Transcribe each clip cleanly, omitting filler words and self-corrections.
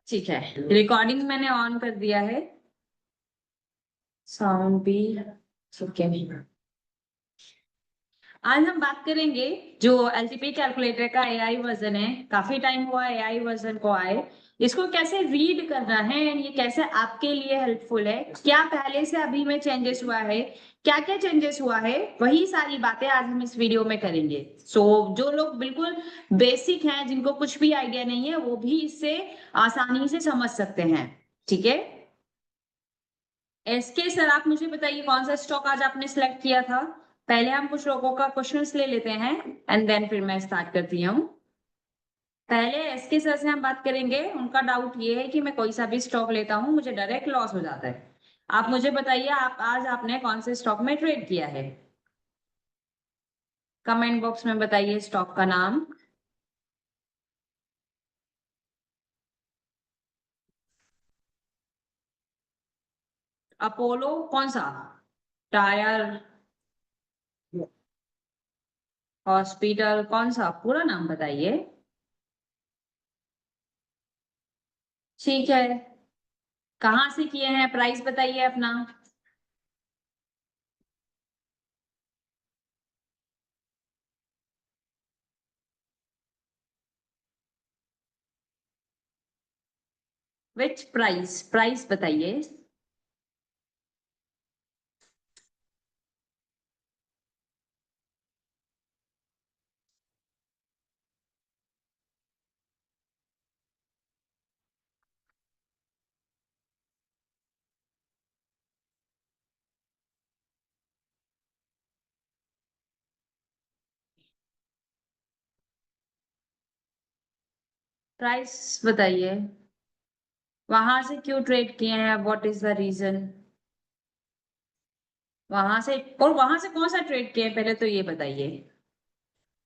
ठीक है, रिकॉर्डिंग मैंने ऑन कर दिया है, साउंड भी ठीक है। आज हम बात करेंगे जो एलटीपी कैलकुलेटर का एआई वर्जन है, काफी टाइम हुआ एआई वर्जन को आए, इसको कैसे रीड करना है, ये कैसे आपके लिए हेल्पफुल है, क्या पहले से अभी में चेंजेस हुआ है, क्या क्या चेंजेस हुआ है, वही सारी बातें आज हम इस वीडियो में करेंगे। जो लोग बिल्कुल बेसिक हैं, जिनको कुछ भी आइडिया नहीं है, वो भी इससे आसानी से समझ सकते हैं। ठीक है, एसके सर आप मुझे बताइए कौन सा स्टॉक आज आपने सिलेक्ट किया था। पहले हम कुछ लोगों का क्वेश्चंस ले लेते हैं एंड देन फिर मैं स्टार्ट करती हूँ। पहले एसके सर से हम बात करेंगे, उनका डाउट ये है कि मैं कोई सा भी स्टॉक लेता हूँ मुझे डायरेक्ट लॉस हो जाता है। आप मुझे बताइए, आप आज आपने कौन से स्टॉक में ट्रेड किया है। कमेंट बॉक्स में बताइए स्टॉक का नाम। अपोलो कौन सा, टायर, हॉस्पिटल कौन सा, पूरा नाम बताइए। ठीक है, कहाँ से किए हैं, प्राइस बताइए अपना। विच प्राइस, प्राइस बताइए। प्राइस बताइए, वहां से क्यों ट्रेड किए हैं, व्हाट इज द रीजन। वहां से, और वहां से कौन सा ट्रेड किए हैं पहले तो ये बताइए।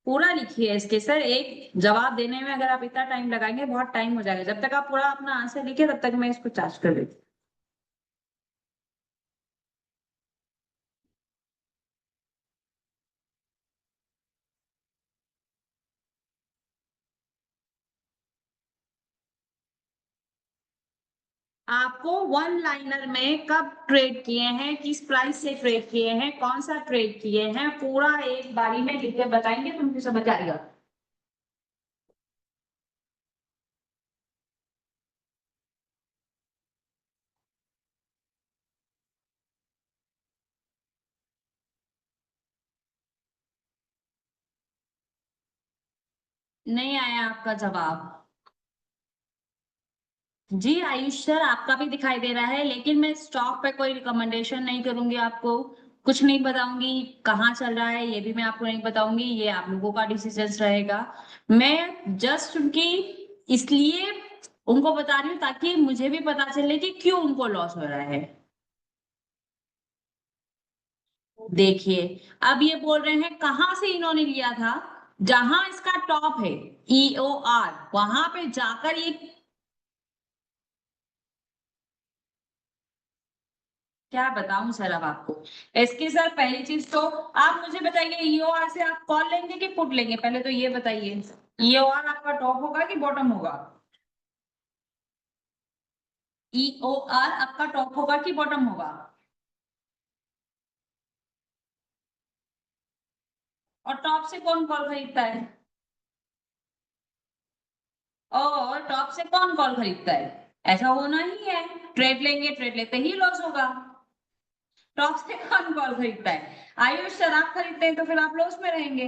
पूरा लिखिए इसके सर, एक जवाब देने में अगर आप इतना टाइम लगाएंगे बहुत टाइम हो जाएगा। जब तक आप पूरा अपना आंसर लिखे तब तक मैं इसको चार्ज कर देती। आपको वन लाइनर में कब ट्रेड किए हैं, किस प्राइस से ट्रेड किए हैं, कौन सा ट्रेड किए हैं, पूरा एक बारी में लिख के बताएंगे तो मुझे समझ आएगा। नहीं आया आपका जवाब। जी आयुष सर, आपका भी दिखाई दे रहा है, लेकिन मैं स्टॉक पे कोई रिकमेंडेशन नहीं करूंगी आपको, कुछ नहीं बताऊंगी, कहाँ चल रहा है ये भी मैं आपको नहीं बताऊंगी, ये आप लोगों का डिसीजन रहेगा। मैं जस्ट उनकी इसलिए उनको बता रही हूँ ताकि मुझे भी पता चले कि क्यों उनको लॉस हो रहा है। देखिए, अब ये बोल रहे हैं कहाँ से इन्होंने लिया था, जहां इसका टॉप है EOR, वहां पे जाकर ये, क्या बताऊं सर अब आपको। इसके सर पहली चीज तो आप मुझे बताइए, EOR से आप कॉल लेंगे कि पुट लेंगे, पहले तो ये बताइए। EOR आपका टॉप होगा कि बॉटम होगा। EOR आपका टॉप होगा कि बॉटम होगा। और टॉप से कौन कॉल खरीदता है, और टॉप से कौन कॉल खरीदता है, ऐसा होना ही है। ट्रेड लेंगे, ट्रेड लेते ही लॉस होगा। टॉप से कौन कॉल खरीदता है, आयुष सर आप खरीदते हैं तो फिर आप लॉस में रहेंगे।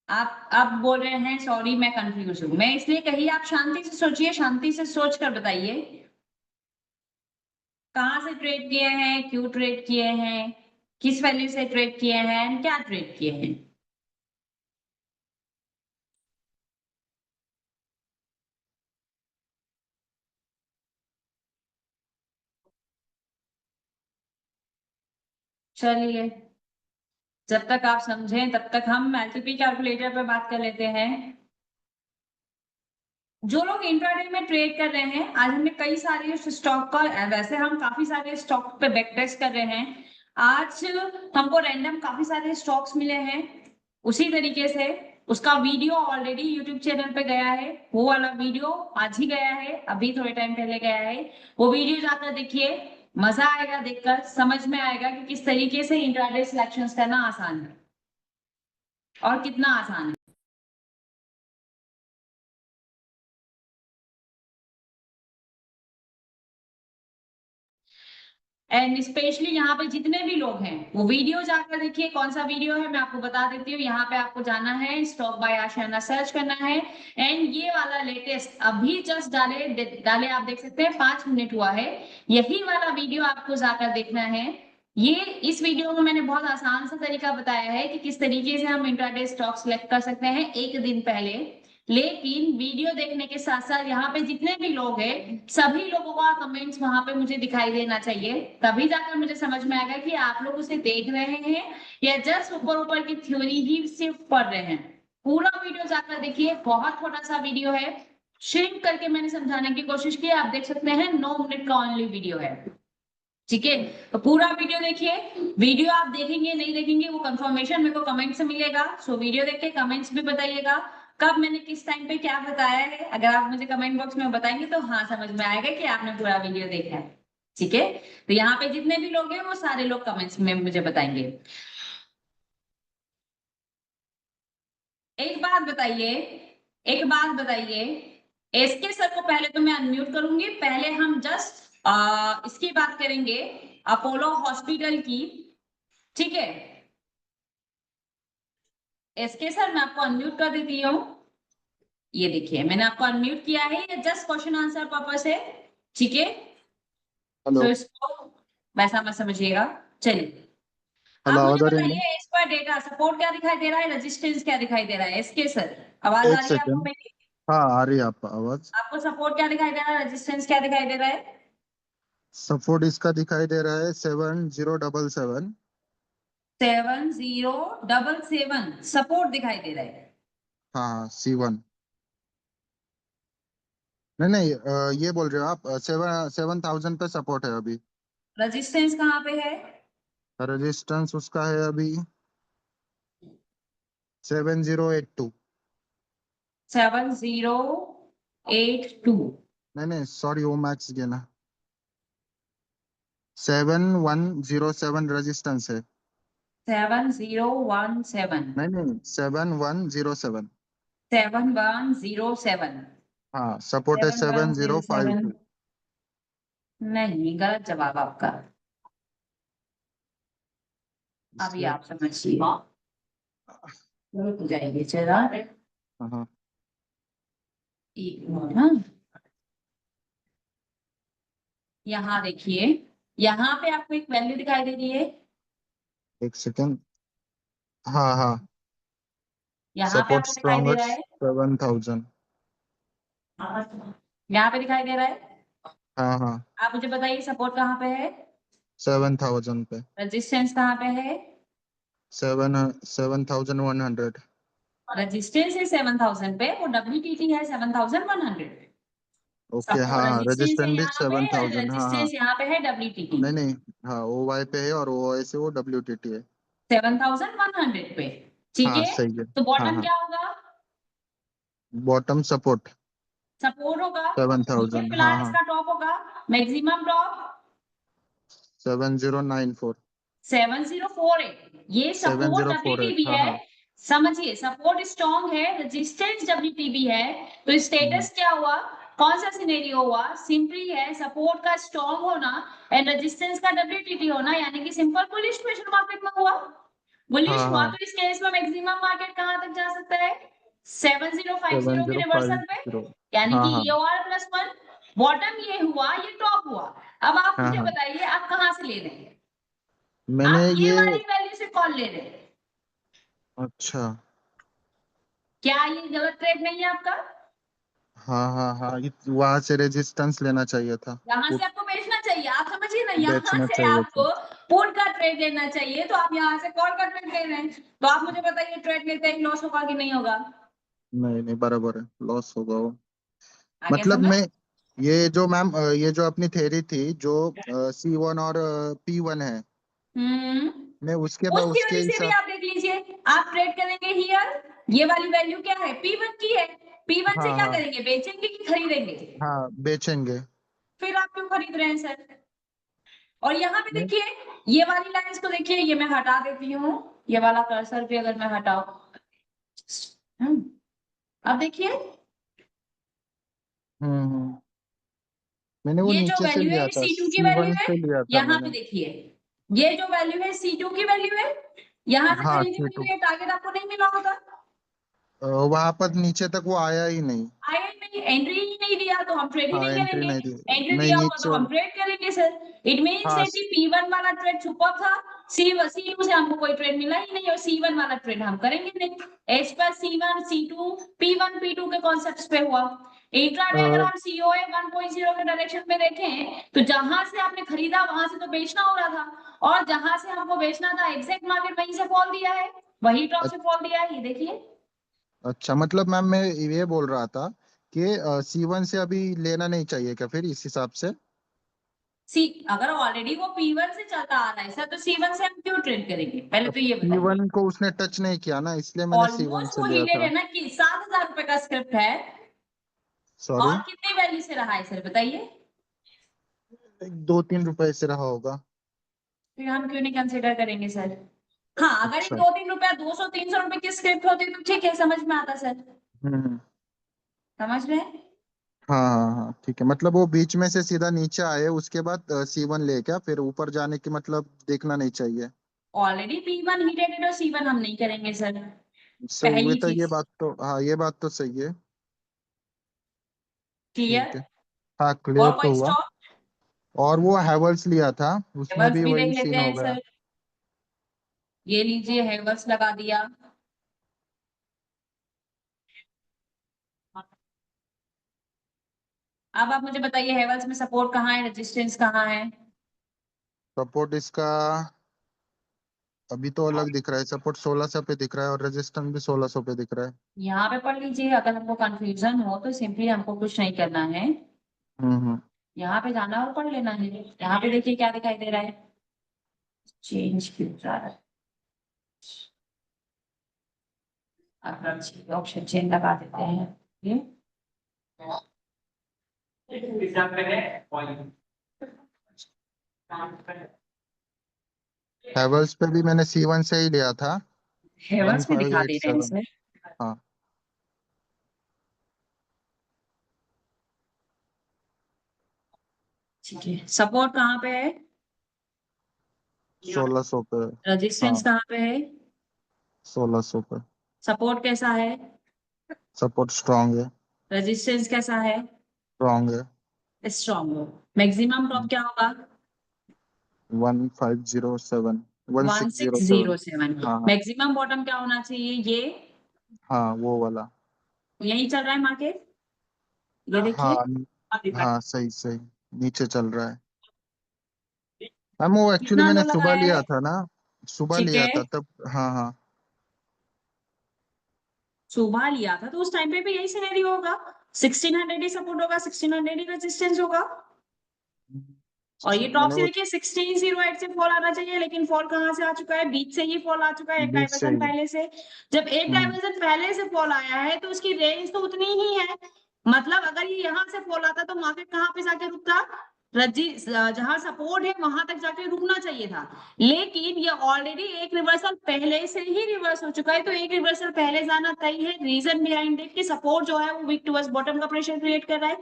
आप बोल रहे हैं सॉरी मैं कंफ्यूज हूं, मैं इसलिए कही आप शांति से सोचिए, शांति से सोच कर बताइए कहाँ से ट्रेड किए हैं, क्यों ट्रेड किए हैं, किस वैल्यू से ट्रेड किए हैं, क्या ट्रेड किए हैं। चलिए, जब तक आप समझें तब तक हम एलटीपी कैलकुलेटर पे बात कर लेते हैं। जो लोग इंट्राडे में ट्रेड कर रहे हैं, आज हमने कई सारे स्टॉक का, वैसे हम काफी सारे स्टॉक पे बैक टेस्ट कर रहे हैं। आज हमको रैंडम काफी सारे स्टॉक्स मिले हैं, उसी तरीके से उसका वीडियो ऑलरेडी यूट्यूब चैनल पे गया है, वो वाला वीडियो आज ही गया है, अभी थोड़े टाइम पहले गया है। वो वीडियो जाकर देखिए, मजा आएगा, देखकर समझ में आएगा कि किस तरीके से इंट्राडे सिलेक्शंस करना आसान है और कितना आसान है। एंड स्पेशली यहाँ पे जितने भी लोग हैं वो वीडियो जाकर देखिए, कौन सा वीडियो है मैं आपको बता देती हूँ। यहाँ पे आपको जाना है, स्टॉक बाय आशियाना सर्च करना है, एंड ये वाला लेटेस्ट अभी जस्ट डाले आप देख सकते हैं, 5 मिनट हुआ है। यही वाला वीडियो आपको जाकर देखना है। ये इस वीडियो में मैंने बहुत आसान सा तरीका बताया है कि किस तरीके से हम इंट्राडे स्टॉक सिलेक्ट कर सकते हैं एक दिन पहले। लेकिन वीडियो देखने के साथ साथ यहाँ पे जितने भी लोग हैं सभी लोगों का कमेंट्स वहां पे मुझे दिखाई देना चाहिए, तभी जाकर मुझे समझ में आएगा कि आप लोग उसे देख रहे हैं या जस्ट ऊपर ऊपर की थ्योरी ही सिर्फ पढ़ रहे हैं। पूरा वीडियो जाकर देखिए, बहुत छोटा सा वीडियो है, श्रिंक करके मैंने समझाने की कोशिश की, आप देख सकते हैं 9 मिनट का ओनली वीडियो है। ठीक है, तो पूरा वीडियो देखिए। वीडियो आप देखेंगे नहीं देखेंगे वो कंफर्मेशन मेरे को कमेंट से मिलेगा, सो वीडियो देख के कमेंट्स भी बताइएगा कब मैंने किस टाइम पे क्या बताया है। अगर आप मुझे कमेंट बॉक्स में बताएंगे तो हाँ समझ में आएगा कि आपने पूरा वीडियो देखा है। ठीक है, तो यहाँ पे जितने भी लोग हैं वो सारे लोग कमेंट्स में मुझे बताएंगे। एक बात बताइए, एक बात बताइए, एसके सर को पहले तो मैं अनम्यूट करूंगी, पहले हम जस्ट इसकी बात करेंगे, अपोलो हॉस्पिटल की। ठीक है, एसके सर मैं आपको अनम्यूट कर देती हूँ। ये देखिए मैंने आपको अनम्यूट किया है, ये जस्ट क्वेश्चन आंसर पर्पस है। ठीक है, हेलो तो इसको वैसा मत समझिएगा। चलिए, हेलो, आप मुझे आवाज आ रही है? बताइए, इस पर डेटा सपोर्ट क्या दिखाई दे रहा है, रेजिस्टेंस क्या दिखाई दे रहा है? एसके सर आवाज आ एक रही है आपको सेकेंड। मेरी? हाँ, आ रही है आपका आवाज। आपको सपोर्ट क्या दिखाई दे रहा है, रेजिस्टेंस क्या दिखाई दे रहा है? सपोर्ट इसका दिखाई दे रहा है 7077। 7077 सपोर्ट दिखाई दे रहा है। हाँ, C1। नहीं नहीं, ये बोल रहे हो आप? 7000 पे सपोर्ट है अभी। रेजिस्टेंस कहाँ पे है? रेजिस्टेंस उसका है अभी 7082। 7082। नहीं नहीं, सॉरी, वो मैक्स गया ना। 7107 रेजिस्टेंस है। 7017। नहीं नहीं, 7107। 7107। हाँ, सपोर्ट है 7107। 7052। नहीं, गलत जवाब आपका। अभी इसलिए आप समझिए, रुक जाइए जरा, हाँ हाँ, एक मिनट। हाँ, यहाँ देखिए, यहाँ पे आपको एक वैल्यू दिखाई दे रही है, एक सेकेंड। हाँ हाँ, यहाँ पे सपोर्ट आपको दिखाई दे रहा स्ट्रॉन्गेस्ट है, 7000। यहाँ पे दिखाई दे रहा है। हाँ हाँ, आप मुझे बताइए सपोर्ट कहाँ पे है, 7000 पे। रेजिस्टेंस कहाँ पे है? 7100। रेजिस्टेंस है 7000 पे, वो डब्ल्यूटीटी है 7100। ओके, हाँ हाँ, रेजिस्टेंस है रजिस्टेंस भी यहाँ पे, 7000, हाँ हाँ। रेजिस्टेंस यहाँ पे है डब्ल्यूटीटी नहीं नहीं, हाँ, ओ वाई पे है और ओ आई से वो WTT है। 7100 पे। ठीक हाँ, है, सही है। तो हाँ बॉटम हाँ, क्या होगा? बॉटम सपोर्ट सपोर्ट होगा। ठीक है, 7000, हाँ फिलहाल हाँ। इसका टॉप होगा, मैक्सिमम टॉप 7094। 7048। ये सपोर्ट 7048, डब्ल्यूटीबी हाँ है, हाँ। समझिए, सपोर्ट स्ट्रॉन्ग है, रेजिस्टेंस डब्ल्यूटीबी है, तो हम्म, स्टेटस क्या हुआ, कौन सा सिनेरियो हुआ? सिंपली है सपोर्ट का स्ट्रॉन्ग होना एंड रेजिस्टेंस का डब्ल्यूटीटी होना, यानी कि सिंपल बुलिश प्रेशर मार्केट में हुआ। बुलिश हाँ हुआ हाँ, तो इस केस में मैक्सिमम मार्केट कहां तक जा सकता है? 7050 सेवन के जीरो रिवर्सल फाइव पे, जीरो यानी हाँ कि हाँ EOR+1। बॉटम ये हुआ, ये टॉप हुआ। अब आप हाँ मुझे हाँ। बताइए आप कहां से ले रहे हैं? मैंने आप ये ये, वाली वैल्यू से कॉल ले रहे हैं? अच्छा, क्या ये गलत ट्रेड नहीं है आपका? हाँ हाँ हाँ, वहां से रेजिस्टेंस लेना चाहिए था। यहाँ से पुट आपको बेचना चाहिए, आप समझिए ना, यहाँ बेचना से चाहिए था। आपको पुट का ट्रेड लेना चाहिए, तो आप यहाँ से कॉल का ट्रेड ले रहे हैं। तो आप मुझे बताइए ट्रेड लेते ही लॉस होगा कि नहीं होगा? नहीं नहीं, बराबर है, लॉस होगा वो। आ गया मतलब समझ? मैं, ये जो मैम, ये जो अपनी थ्योरी थी, जो C1 और P1 है, हम्म, मैं उसके उस उसके थ्योरी से भी हिसाब। आप देख लीजिए, देखिए, आप ट्रेड करेंगे हियर, ये वाली वैल्यू क्या है, P1 की है। P1 से हाँ क्या हाँ करेंगे, बेचेंगे कि खरीदेंगे? हाँ, बेचेंगे। फिर आप क्यों खरीद रहे हैं सर? और यहाँ पे नहीं। देखिए, ये वाली लाइंस को देखिए, ये मैं हटा देती हूँ, ये वाला कर्सर भी अगर मैं हटाऊं, अब देखिए, हम्म। मैंने वो ये जो नीचे से वैल्यू है लिया ये था, C2 की वैल्यू C1 है। से लिया था यहाँ पे मैंने। देखिए, ये जो वैल्यू है C2 की वैल्यू है, यहाँ से हाँ, खरीदी C2। हुई है, टारगेट आपको नहीं मिला होगा, वहां पर नीचे तक वो आया ही नहीं। आया ही नहीं, एंट्री ही नहीं दिया, तो हम ट्रेड ही हाँ, नहीं एंट्री करेंगे। नहीं दी। एंट्री नहीं, दिया होगा तो नीचे। हम ट्रेड करेंगे सर। इट मीन्स हाँ है कि P1 वाला ट्रेड छुपा था, C2 से हमको कोई ट्रेड मिला ही नहीं, और C1 वाला ट्रेड हम करेंगे नहीं। As per C1 C2 P1 P2 के कॉन्सेप्ट्स पे हुआ। इंट्राडे अगर हम COA 1.0 के डायरेक्शन में देखें, तो जहां से आपने खरीदा वहां से तो बेचना हो रहा था, और जहां से हमको बेचना था एग्जैक्ट मार्केट वहीं से फॉल दिया है, वही टॉप से फॉल दिया है, ये देखिए। अच्छा, मतलब मैम मैं ये बोल रहा था कि C1 से अभी लेना नहीं चाहिए क्या फिर इस हिसाब से? सी अगर ऑलरेडी वो P1 से चलता आ रहा है सर, तो C1 से हम क्यों ट्रेड करेंगे, पहले तो ये बताइए। C1 को उसने टच नहीं किया ना, इसलिए मैंने C1 ऑलमोस्ट से वो लिया हिटेड था। है ना, कि 7,000 रुपए का स्क्रिप्ट है, सॉरी। और कितनी वैल्यू से रहा है सर बताइए। 2-3 रुपए से रहा होगा। फिर हम क्यों नहीं कंसिडर करेंगे सर? हाँ, अगर ये अच्छा। 2-3 रुपया 200-300 रुपए की स्क्रिप्ट होती तो ठीक है, समझ में आता सर। हम्म। समझ रहे हैं? हाँ हाँ हाँ, ठीक है, मतलब वो बीच में से सीधा नीचे आए उसके बाद C1 ले क्या, फिर ऊपर जाने की मतलब देखना नहीं चाहिए। ऑलरेडी P1 हिटेड है, तो C1 हम नहीं करेंगे सर, सही हुई पहली तो ये चीज। बात तो, हाँ ये बात तो सही है। ठीक क्लियर? है। हाँ, और क्लियर तो कोई हुआ। स्टॉक? और वो हैवल्स लिया था, उसमें हेवल्स भी भी देख वही लेते सीन हो हैं गया। सर, ये लीजिए हेवल्स लगा दिया। अब आप मुझे बताइए, हेवल्स में सपोर्ट कहाँ है, रेजिस्टेंस कहाँ है? सपोर्ट इसका अभी तो अलग दिख रहा है, सपोर्ट 1600 पे दिख रहा है और रेजिस्टेंस भी 1600 पे दिख रहा है। यहाँ पे पढ़ लीजिए, अगर हमको कंफ्यूजन हो तो सिंपली हमको कुछ नहीं करना है, हम्म। यहाँ पे जाना और पढ़ लेना है। यहाँ पे देखिए क्या दिखाई दे रहा है, चेंज क्यों जा रहा है, ऑप्शन चेन लगा देते हैं ये। हैवल्स पे भी मैंने C1 से ही लिया था। वन हेवल्स भी फाइव दिखा एट दे रहे हैं सेवन सर। हाँ, ठीक है, सपोर्ट कहाँ पे है, 1600 पे। हाँ, रेजिस्टेंस कहाँ पे है, 1600 पे। सपोर्ट कैसा है, सपोर्ट स्ट्रांग है। रेजिस्टेंस कैसा है, स्ट्रांग है। स्ट्रॉन्ग हो। मैक्सिमम टॉप क्या होगा, 1507, 1607। 1607। हाँ हाँ मैक्सिमम बॉटम क्या होना चाहिए, ये हाँ, वो वाला। यही चल रहा है मार्केट, ये देखिए। हाँ हाँ, सही सही। नीचे चल रहा है मैम, वो एक्चुअली कितना मैंने लो सुबह लगाया लिया है? था ना। सुबह ठीक लिया है, था तब। हाँ हाँ। सुबह लिया था तो उस टाइम पे भी यही सिनेरियो होगा, 1600 ही सपोर्ट होगा, 1600 ही रेजिस्टेंस होगा। और ये टॉप मैंने से वो देखिए 1608 से फॉल आना चाहिए, लेकिन फॉल कहाँ से आ चुका है, बीच से ही फॉल आ चुका है, एक बीच से डाइवर्जन ही। पहले से। जब एक हम्म। डाइवर्जन पहले से फॉल आया है तो उसकी रेंज तो उतनी ही है, मतलब अगर ये यहाँ से फॉल आता तो मार्केट कहाँ पे जाके रुकता, रजी जहां सपोर्ट है वहां तक जाके रुकना चाहिए था। लेकिन ये ऑलरेडी एक रिवर्सल पहले से ही रिवर्स हो चुका है, तो एक रिवर्सल पहले जाना तय है। रीजन बिहाइंड इट कि सपोर्ट जो है वो वीक टुवर्ड्स बॉटम का प्रेशर क्रिएट कर रहा है।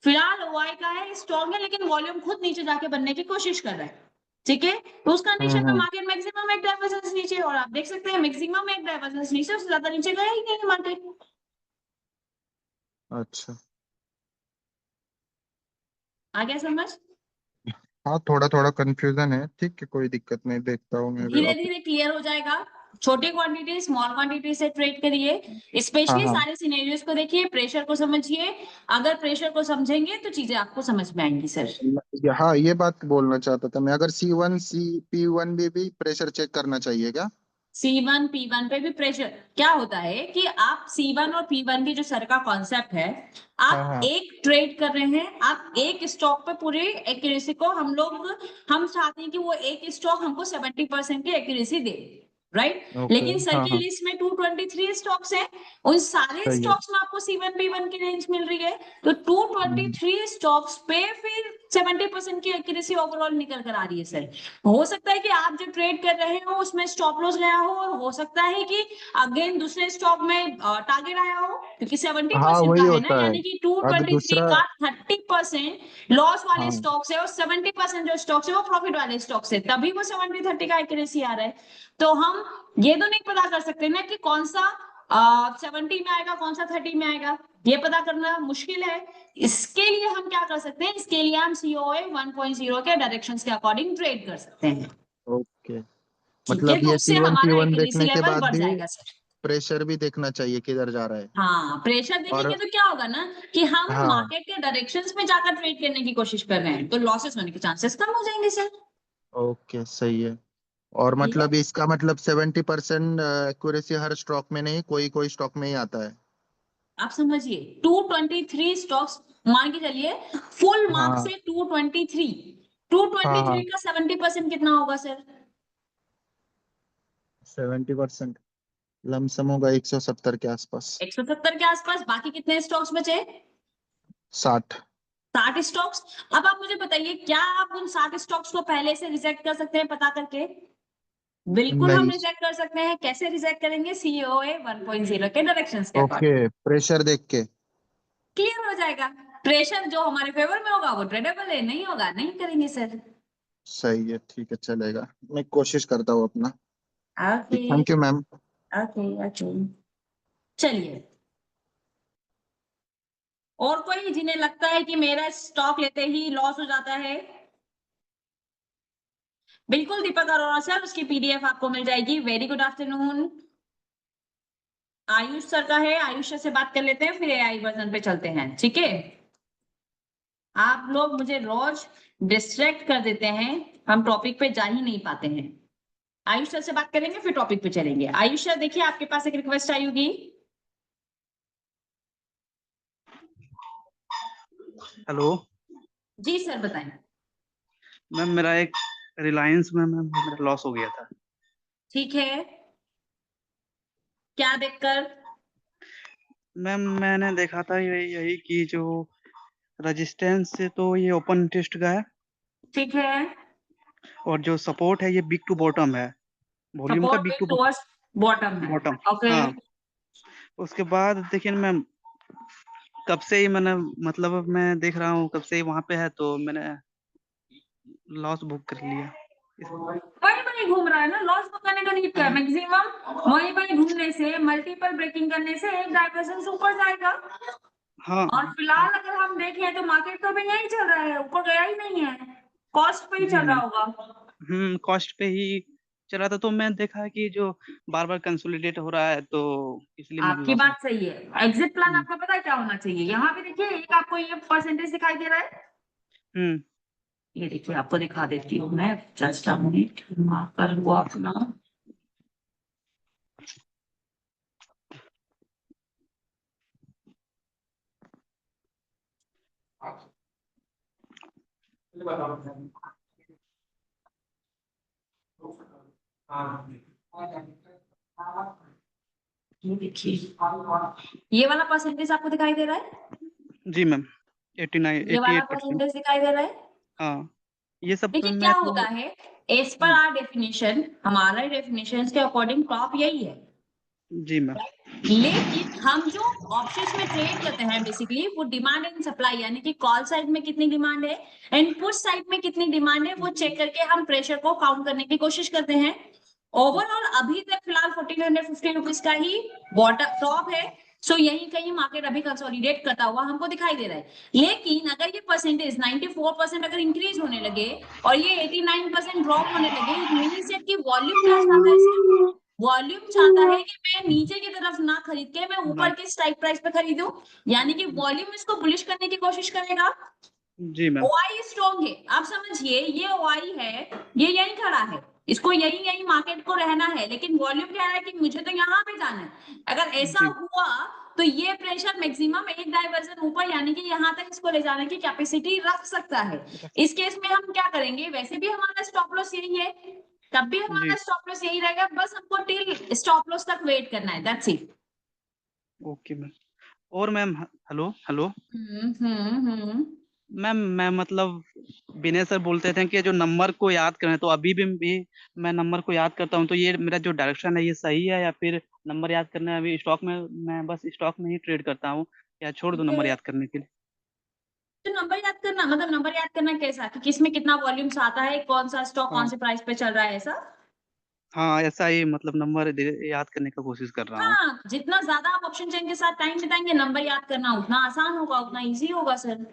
फिलहाल ओआई का है, स्ट्रॉन्ग है, लेकिन वॉल्यूम खुद नीचे जाके बनने की कोशिश कर रहा है। ठीक है, तो उस कंडीशन में हम्म। मार्केट मैक्सिमम एक डाइवर्जेंस नीचे, और आप देख सकते हैं मैक्सिमम एक डाइवर्जेंस नीचे, उससे ज्यादा नीचे गया ही नहीं मार्केट। अच्छा। आ गया समझ? हाँ, थोड़ा थोड़ा कंफ्यूजन है, ठीक है, कोई दिक्कत नहीं, देखता हूँ मैं भी धीरे वापस। धीरे क्लियर हो जाएगा। छोटी क्वांटिटी स्मॉल क्वांटिटी से ट्रेड करिए, हाँ स्पेशली हाँ। सारे सिनेरियोज को देखिए, प्रेशर को समझिए। अगर प्रेशर को समझेंगे तो चीजें आपको समझ में आएंगी सर। हाँ, ये बात बोलना चाहता था मैं, अगर P1 भी प्रेशर चेक करना चाहिए क्या? C1 P1 पे भी प्रेशर, क्या होता है कि आप C1 और P1 की जो सर का कॉन्सेप्ट है, हाँ आप हाँ। एक ट्रेड कर रहे हैं, आप एक स्टॉक पे पूरे एक्यूरेसी को हम चाहते हैं कि वो एक स्टॉक हमको 70% की एक्यूरेसी दे। राइट। ओके। लेकिन सर हाँ की हाँ लिस्ट में 223 स्टॉक्स हैं, उन सारे सही है। स्टॉक्स में आपको C1B1 की रेंज मिल रही है, तो हम्म, 223 स्टॉक्स पे फिर 70% की एक्यूरेसी ओवरऑल निकल कर आ रही है सर। हो सकता है कि आप जो ट्रेड कर रहे हो उसमें स्टॉप लॉस गया हो, और हो सकता है कि अगेन दूसरे स्टॉक में टारगेट आया हो, क्योंकि 70% हाँ का वही है ना, होता है। यानी कि अगर 223 दूसरा, का 30% लॉस वाले हाँ स्टॉक्स है, और 70% जो स्टॉक्स है वो प्रॉफिट वाले स्टॉक्स है, तभी वो 70-30 का एक्यूरेसी आ रहा है। तो हम ये तो नहीं पता कर सकते ना कि कौन सा 70 में आएगा, कौन सा 30 में आएगा, ये पता करना मुश्किल है। इसके लिए हम क्या कर सकते हैं, इसके लिए हम COA 1.0 के डायरेक्शंस के अकॉर्डिंग ट्रेड कर सकते हैं। ओके। ठीक है, मतलब तो ये उससे C1 हमारा P1 एक्यूरेसी देखने के लेवल बाद बढ़ भी जाएगा सर। प्रेशर भी देखना चाहिए किधर जा रहा है। हाँ, प्रेशर देखेंगे और तो क्या होगा ना, कि हम हाँ मार्केट के डायरेक्शंस में जाकर ट्रेड करने की कोशिश कर रहे हैं, तो लॉसेस होने के चांसेस कम हो जाएंगे सर। ओके सही है। और ठीक है, मतलब इसका मतलब 70% एक्यूरेसी हर स्टॉक में नहीं, कोई कोई स्टॉक में ही आता है। आप समझिए 223 स्टॉक्स मान के चलिए, फुल मार्क हाँ से 223, हाँ 223 हाँ। का 70% कितना होगा सर? 70% लमसम होगा 170 के आसपास। 170 के आसपास। बाकी कितने स्टॉक्स बचे? 60। 60 स्टॉक्स। अब आप मुझे बताइए, क्या आप उन 60 स्टॉक्स को पहले से रिजेक्ट कर सकते हैं पता करके? बिल्कुल हम नहीं। रिजेक्ट कर सकते हैं। कैसे रिजेक्ट करेंगे? COA 1.0 के डायरेक्शंस के ओके, अकॉर्डिंग। प्रेशर देख के। क्लियर हो जाएगा। प्रेशर जो हमारे फेवर में होगा वो ट्रेडेबल है, नहीं होगा नहीं करेंगे सर। सही है, ठीक है, चलेगा। मैं कोशिश करता हूँ अपना। Okay. Thank you ma'am. Okay okay, चलिए। और कोई जिन्हें लगता है कि मेरा स्टॉक लेते ही लॉस हो जाता है? बिल्कुल दीपक अरोड़ा सर, उसकी PDF आपको मिल जाएगी। Very good afternoon. Ayush sir का है, आयुष सर से बात कर लेते हैं, फिर AI वर्जन पे चलते हैं, ठीक है। आप लोग मुझे रोज डिस्ट्रैक्ट कर देते हैं, हम टॉपिक पे जा ही नहीं पाते हैं। आयुष सर से बात करेंगे, फिर टॉपिक पे चलेंगे। आयुष सर देखिए, आपके पास एक रिक्वेस्ट आई होगी। हेलो जी सर बताएं। मैम, मेरा एक रिलायंस में मैम मेरा लॉस हो गया था। ठीक है, क्या देखकर? मैम मैंने देखा था यही यही कि जो रेजिस्टेंस से तो ये ओपन इंटरेस्ट का है, ठीक है, और जो सपोर्ट है ये बिग टू बॉटम है, वॉल्यूम का support big with to towards bottom है। बॉटम। ओके। हाँ, उसके बाद देखिए मैम, कब से ही मैंने मतलब मैं देख रहा हूँ कब से ही वहां पे है, तो मैंने लॉस बुक कर लिया। वहीं वहीं घूम रहा है ना, लॉस पकड़ने का नीड क्या है? मैक्सिमम वहीं वहीं घूमने से, मल्टीपल ब्रेकिंग करने से एक डाइवर्जेंस ऊपर जाएगा। हाँ। और फिलहाल अगर हम देखें तो मार्केट तो अभी यही चल रहा है, ऊपर गया ही नहीं है, कॉस्ट पे ही जी चल रहा मैम। होगा। कॉस्ट पे ही चला था, तो मैं देखा कि जो बार बार कंसोलिडेट हो रहा है, तो इसलिए मैंने आपकी लॉस बुक। बात सही है। एग्जिट प्लान हम्म आपका पता है क्या होना चाहिए? यहाँ पे देखिए, एक आपको ये परसेंटेज दिखाई दे रहा है, हम्म ये देखिए आपको दिखा देती हूँ मैं, जस्ट अ मिनट, मार्कर हुआ अपना। ये देखिए, ये वाला परसेंटेज आपको दिखाई दे रहा है, जी मैम, 89 ये वाला 88%। परसेंटेज दिखाई दे रहा है। हाँ, ये सब देखिए क्या मैं तो। होता है, as per hmm, our definition, हमारा डेफिनेशन के अकॉर्डिंग टॉप यही है। जी मैम। लेकिन हम जो ऑप्शंस में ट्रेड करते हैं बेसिकली, वो डिमांड एंड सप्लाई, यानी कि कॉल साइड में कितनी डिमांड है एंड पुट साइड में कितनी डिमांड है, वो चेक करके हम प्रेशर को काउंट करने की कोशिश करते हैं। ओवरऑल अभी तक फिलहाल 1450 रुपीज का ही बॉटम टॉप है। सो यही कहीं मार्केट अभी कंसोलिडेट करता हुआ हमको दिखाई दे रहा है। लेकिन अगर ये परसेंटेज 94% अगर इंक्रीज होने लगे और ये 89% ड्रॉप होने लगे, इट मींस कि वॉल्यूम क्या चाहता है सर? वॉल्यूम चाहता है कि मैं नीचे की तरफ ना खरीद के मैं ना। ऊपर के स्ट्राइक प्राइस पे खरीदूं, यानी कि वॉल्यूम इसको बुलिश करने की कोशिश करेगा। जी मैम। ओआई स्ट्रॉन्ग है, आप समझिए, ये ओआई है, ये यही खड़ा है, इसको यही यही मार्केट को रहना है, लेकिन वॉल्यूम कह रहा है कि मुझे तो यहाँ पे जाना है। अगर ऐसा जी हुआ तो ये प्रेशर मैक्सिमम एक डाइवर्जन ऊपर, यानी कि यहाँ तक इसको ले जाने की कैपेसिटी रख सकता है। इस केस में हम क्या करेंगे, वैसे भी हमारा स्टॉप लॉस यही है, तब भी हमारा जी स्टॉप लॉस यही रहेगा, बस हमको टिल स्टॉप लॉस तक वेट करना है, दैट्स इट। Okay ma'am. और मैम हेलो हेलो हम्म। मैम, मैं मतलब विनय सर बोलते थे कि जो नंबर को याद करें, तो अभी भी मैं नंबर को याद करता हूँ, तो ये मेरा जो डायरेक्शन है ये सही है, या फिर नंबर याद करना अभी स्टॉक में, मैं बस स्टॉक में ही ट्रेड करता हूँ, या छोड़ दूं नंबर याद करने के लिए? तो नंबर याद करना मतलब नंबर याद करना कैसा, कि किसमें कितना वॉल्यूम्स आता है, कौन सा स्टॉक कौन हाँ से प्राइस पे चल रहा है, ऐसा? हाँ, ऐसा ही मतलब नंबर याद करने का कोशिश कर रहा हूँ। हाँ, जितना ज्यादा आप ऑप्शन चेन के साथ टाइम बिताएंगे, नंबर याद करना उतना आसान होगा, उतना इजी होगा सर।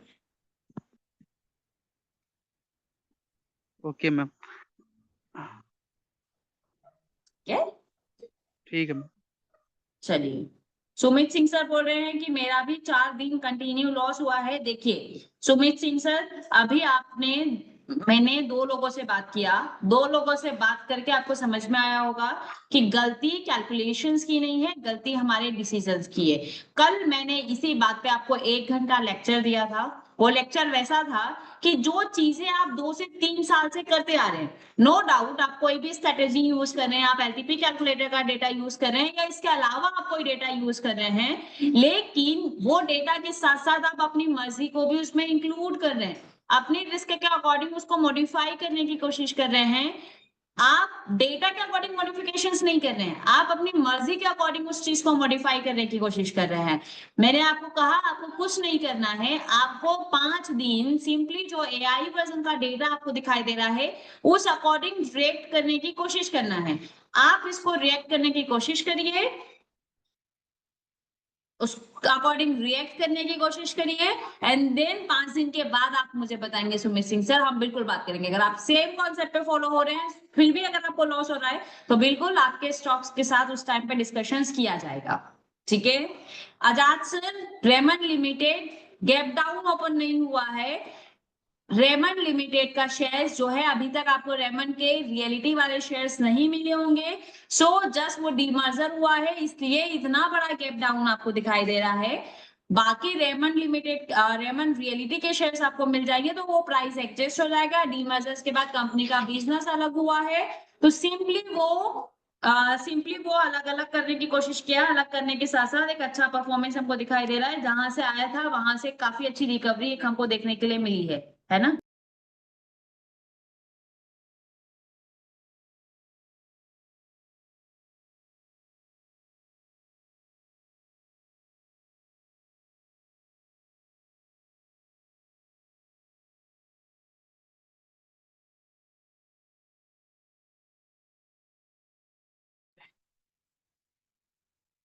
ओके मैम, क्या? ठीक है मैम। चलिए, सुमित सिंह सर बोल रहे हैं कि मेरा भी 4 दिन कंटिन्यू लॉस हुआ है। देखिए सुमित सिंह सर, अभी मैंने 2 लोगों से बात किया, 2 लोगों से बात करके आपको समझ में आया होगा कि गलती कैलकुलेशंस की नहीं है, गलती हमारे डिसीजंस की है। कल मैंने इसी बात पे आपको 1 घंटा लेक्चर दिया था। वो लेक्चर वैसा था कि जो चीजें आप 2 से 3 साल से करते आ रहे हैं, नो डाउट आप कोई भी स्ट्रेटेजी यूज कर रहे हैं, आप एलटीपी कैलकुलेटर का डेटा यूज कर रहे हैं, या इसके अलावा आप कोई डेटा यूज कर रहे हैं, लेकिन वो डेटा के साथ साथ आप अपनी मर्जी को भी उसमें इंक्लूड कर रहे हैं, अपनी रिस्क के अकॉर्डिंग उसको मॉडिफाई करने की कोशिश कर रहे हैं। आप डेटा के अकॉर्डिंग मॉडिफिकेशंस नहीं कर रहे हैं, आप अपनी मर्जी के अकॉर्डिंग उस चीज को मॉडिफाई करने की कोशिश कर रहे हैं। मैंने आपको कहा आपको कुछ नहीं करना है, आपको 5 दिन सिंपली जो एआई वर्जन का डेटा आपको दिखाई दे रहा है उस अकॉर्डिंग रिएक्ट करने की कोशिश करना है। आप इसको रिएक्ट करने की कोशिश करिए, उस अकॉर्डिंग रिएक्ट करने की कोशिश करिए, एंड देन 5 दिन के बाद आप मुझे बताएंगे सुमित सिंह सर, हम बिल्कुल बात करेंगे। अगर आप सेम कॉन्सेप्ट पे फॉलो हो रहे हैं, फिर भी अगर आपको लॉस हो रहा है, तो बिल्कुल आपके स्टॉक्स के साथ उस टाइम पे डिस्कशंस किया जाएगा। ठीक है Azad sir, Raymond limited gap down open नहीं हुआ है। रेमन लिमिटेड का शेयर्स जो है, अभी तक आपको रेमन के रियलिटी वाले शेयर्स नहीं मिले होंगे, सो जस्ट वो डीमर्जर हुआ है, इसलिए इतना बड़ा गैप डाउन आपको दिखाई दे रहा है। बाकी रेमन लिमिटेड रेमन रियलिटी के शेयर्स आपको मिल जाएंगे, तो वो प्राइस एडजस्ट हो जाएगा। डीमर्जर्स के बाद कंपनी का बिजनेस अलग हुआ है, तो सिंपली वो अलग अलग करने की कोशिश किया, अलग करने के साथ साथ एक अच्छा परफॉर्मेंस हमको दिखाई दे रहा है, जहां से आया था वहां से काफी अच्छी रिकवरी एक हमको देखने के लिए मिली है ना।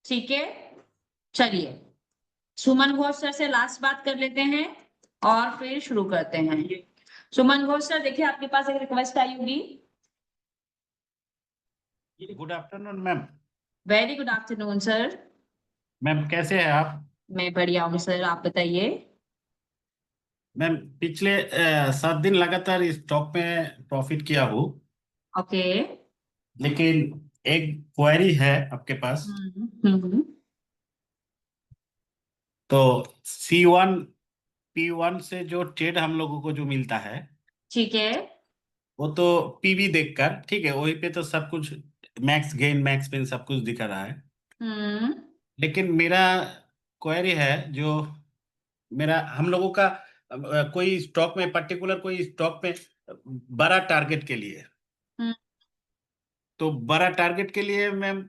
ठीक है, चलिए सुमन घोष सर से लास्ट बात कर लेते हैं और फिर शुरू करते हैं। सुमन घोष सर, देखिए आपके पास एक रिक्वेस्ट आई होगी। Good afternoon ma'am. Very good afternoon sir. Ma'am कैसे हैं आप? मैं बढ़िया हूँ सर, आप बताइए। मैम पिछले 7 दिन लगातार इस स्टॉक में प्रॉफिट किया हूँ, ओके। लेकिन एक क्वेरी है आपके पास। हम्म। तो C1 P1 से जो ट्रेड हम लोगों को जो मिलता है, ठीक है। वो तो पीवी देखकर ठीक है, वही पे तो सब कुछ मैक्स गेन मैक्स पेन सब कुछ दिखा रहा है। हम्म। लेकिन मेरा क्वेरी है, जो मेरा हम लोगों का कोई स्टॉक में पर्टिकुलर कोई स्टॉक में बड़ा टारगेट के लिए, हम्म। तो बड़ा टारगेट के लिए मैम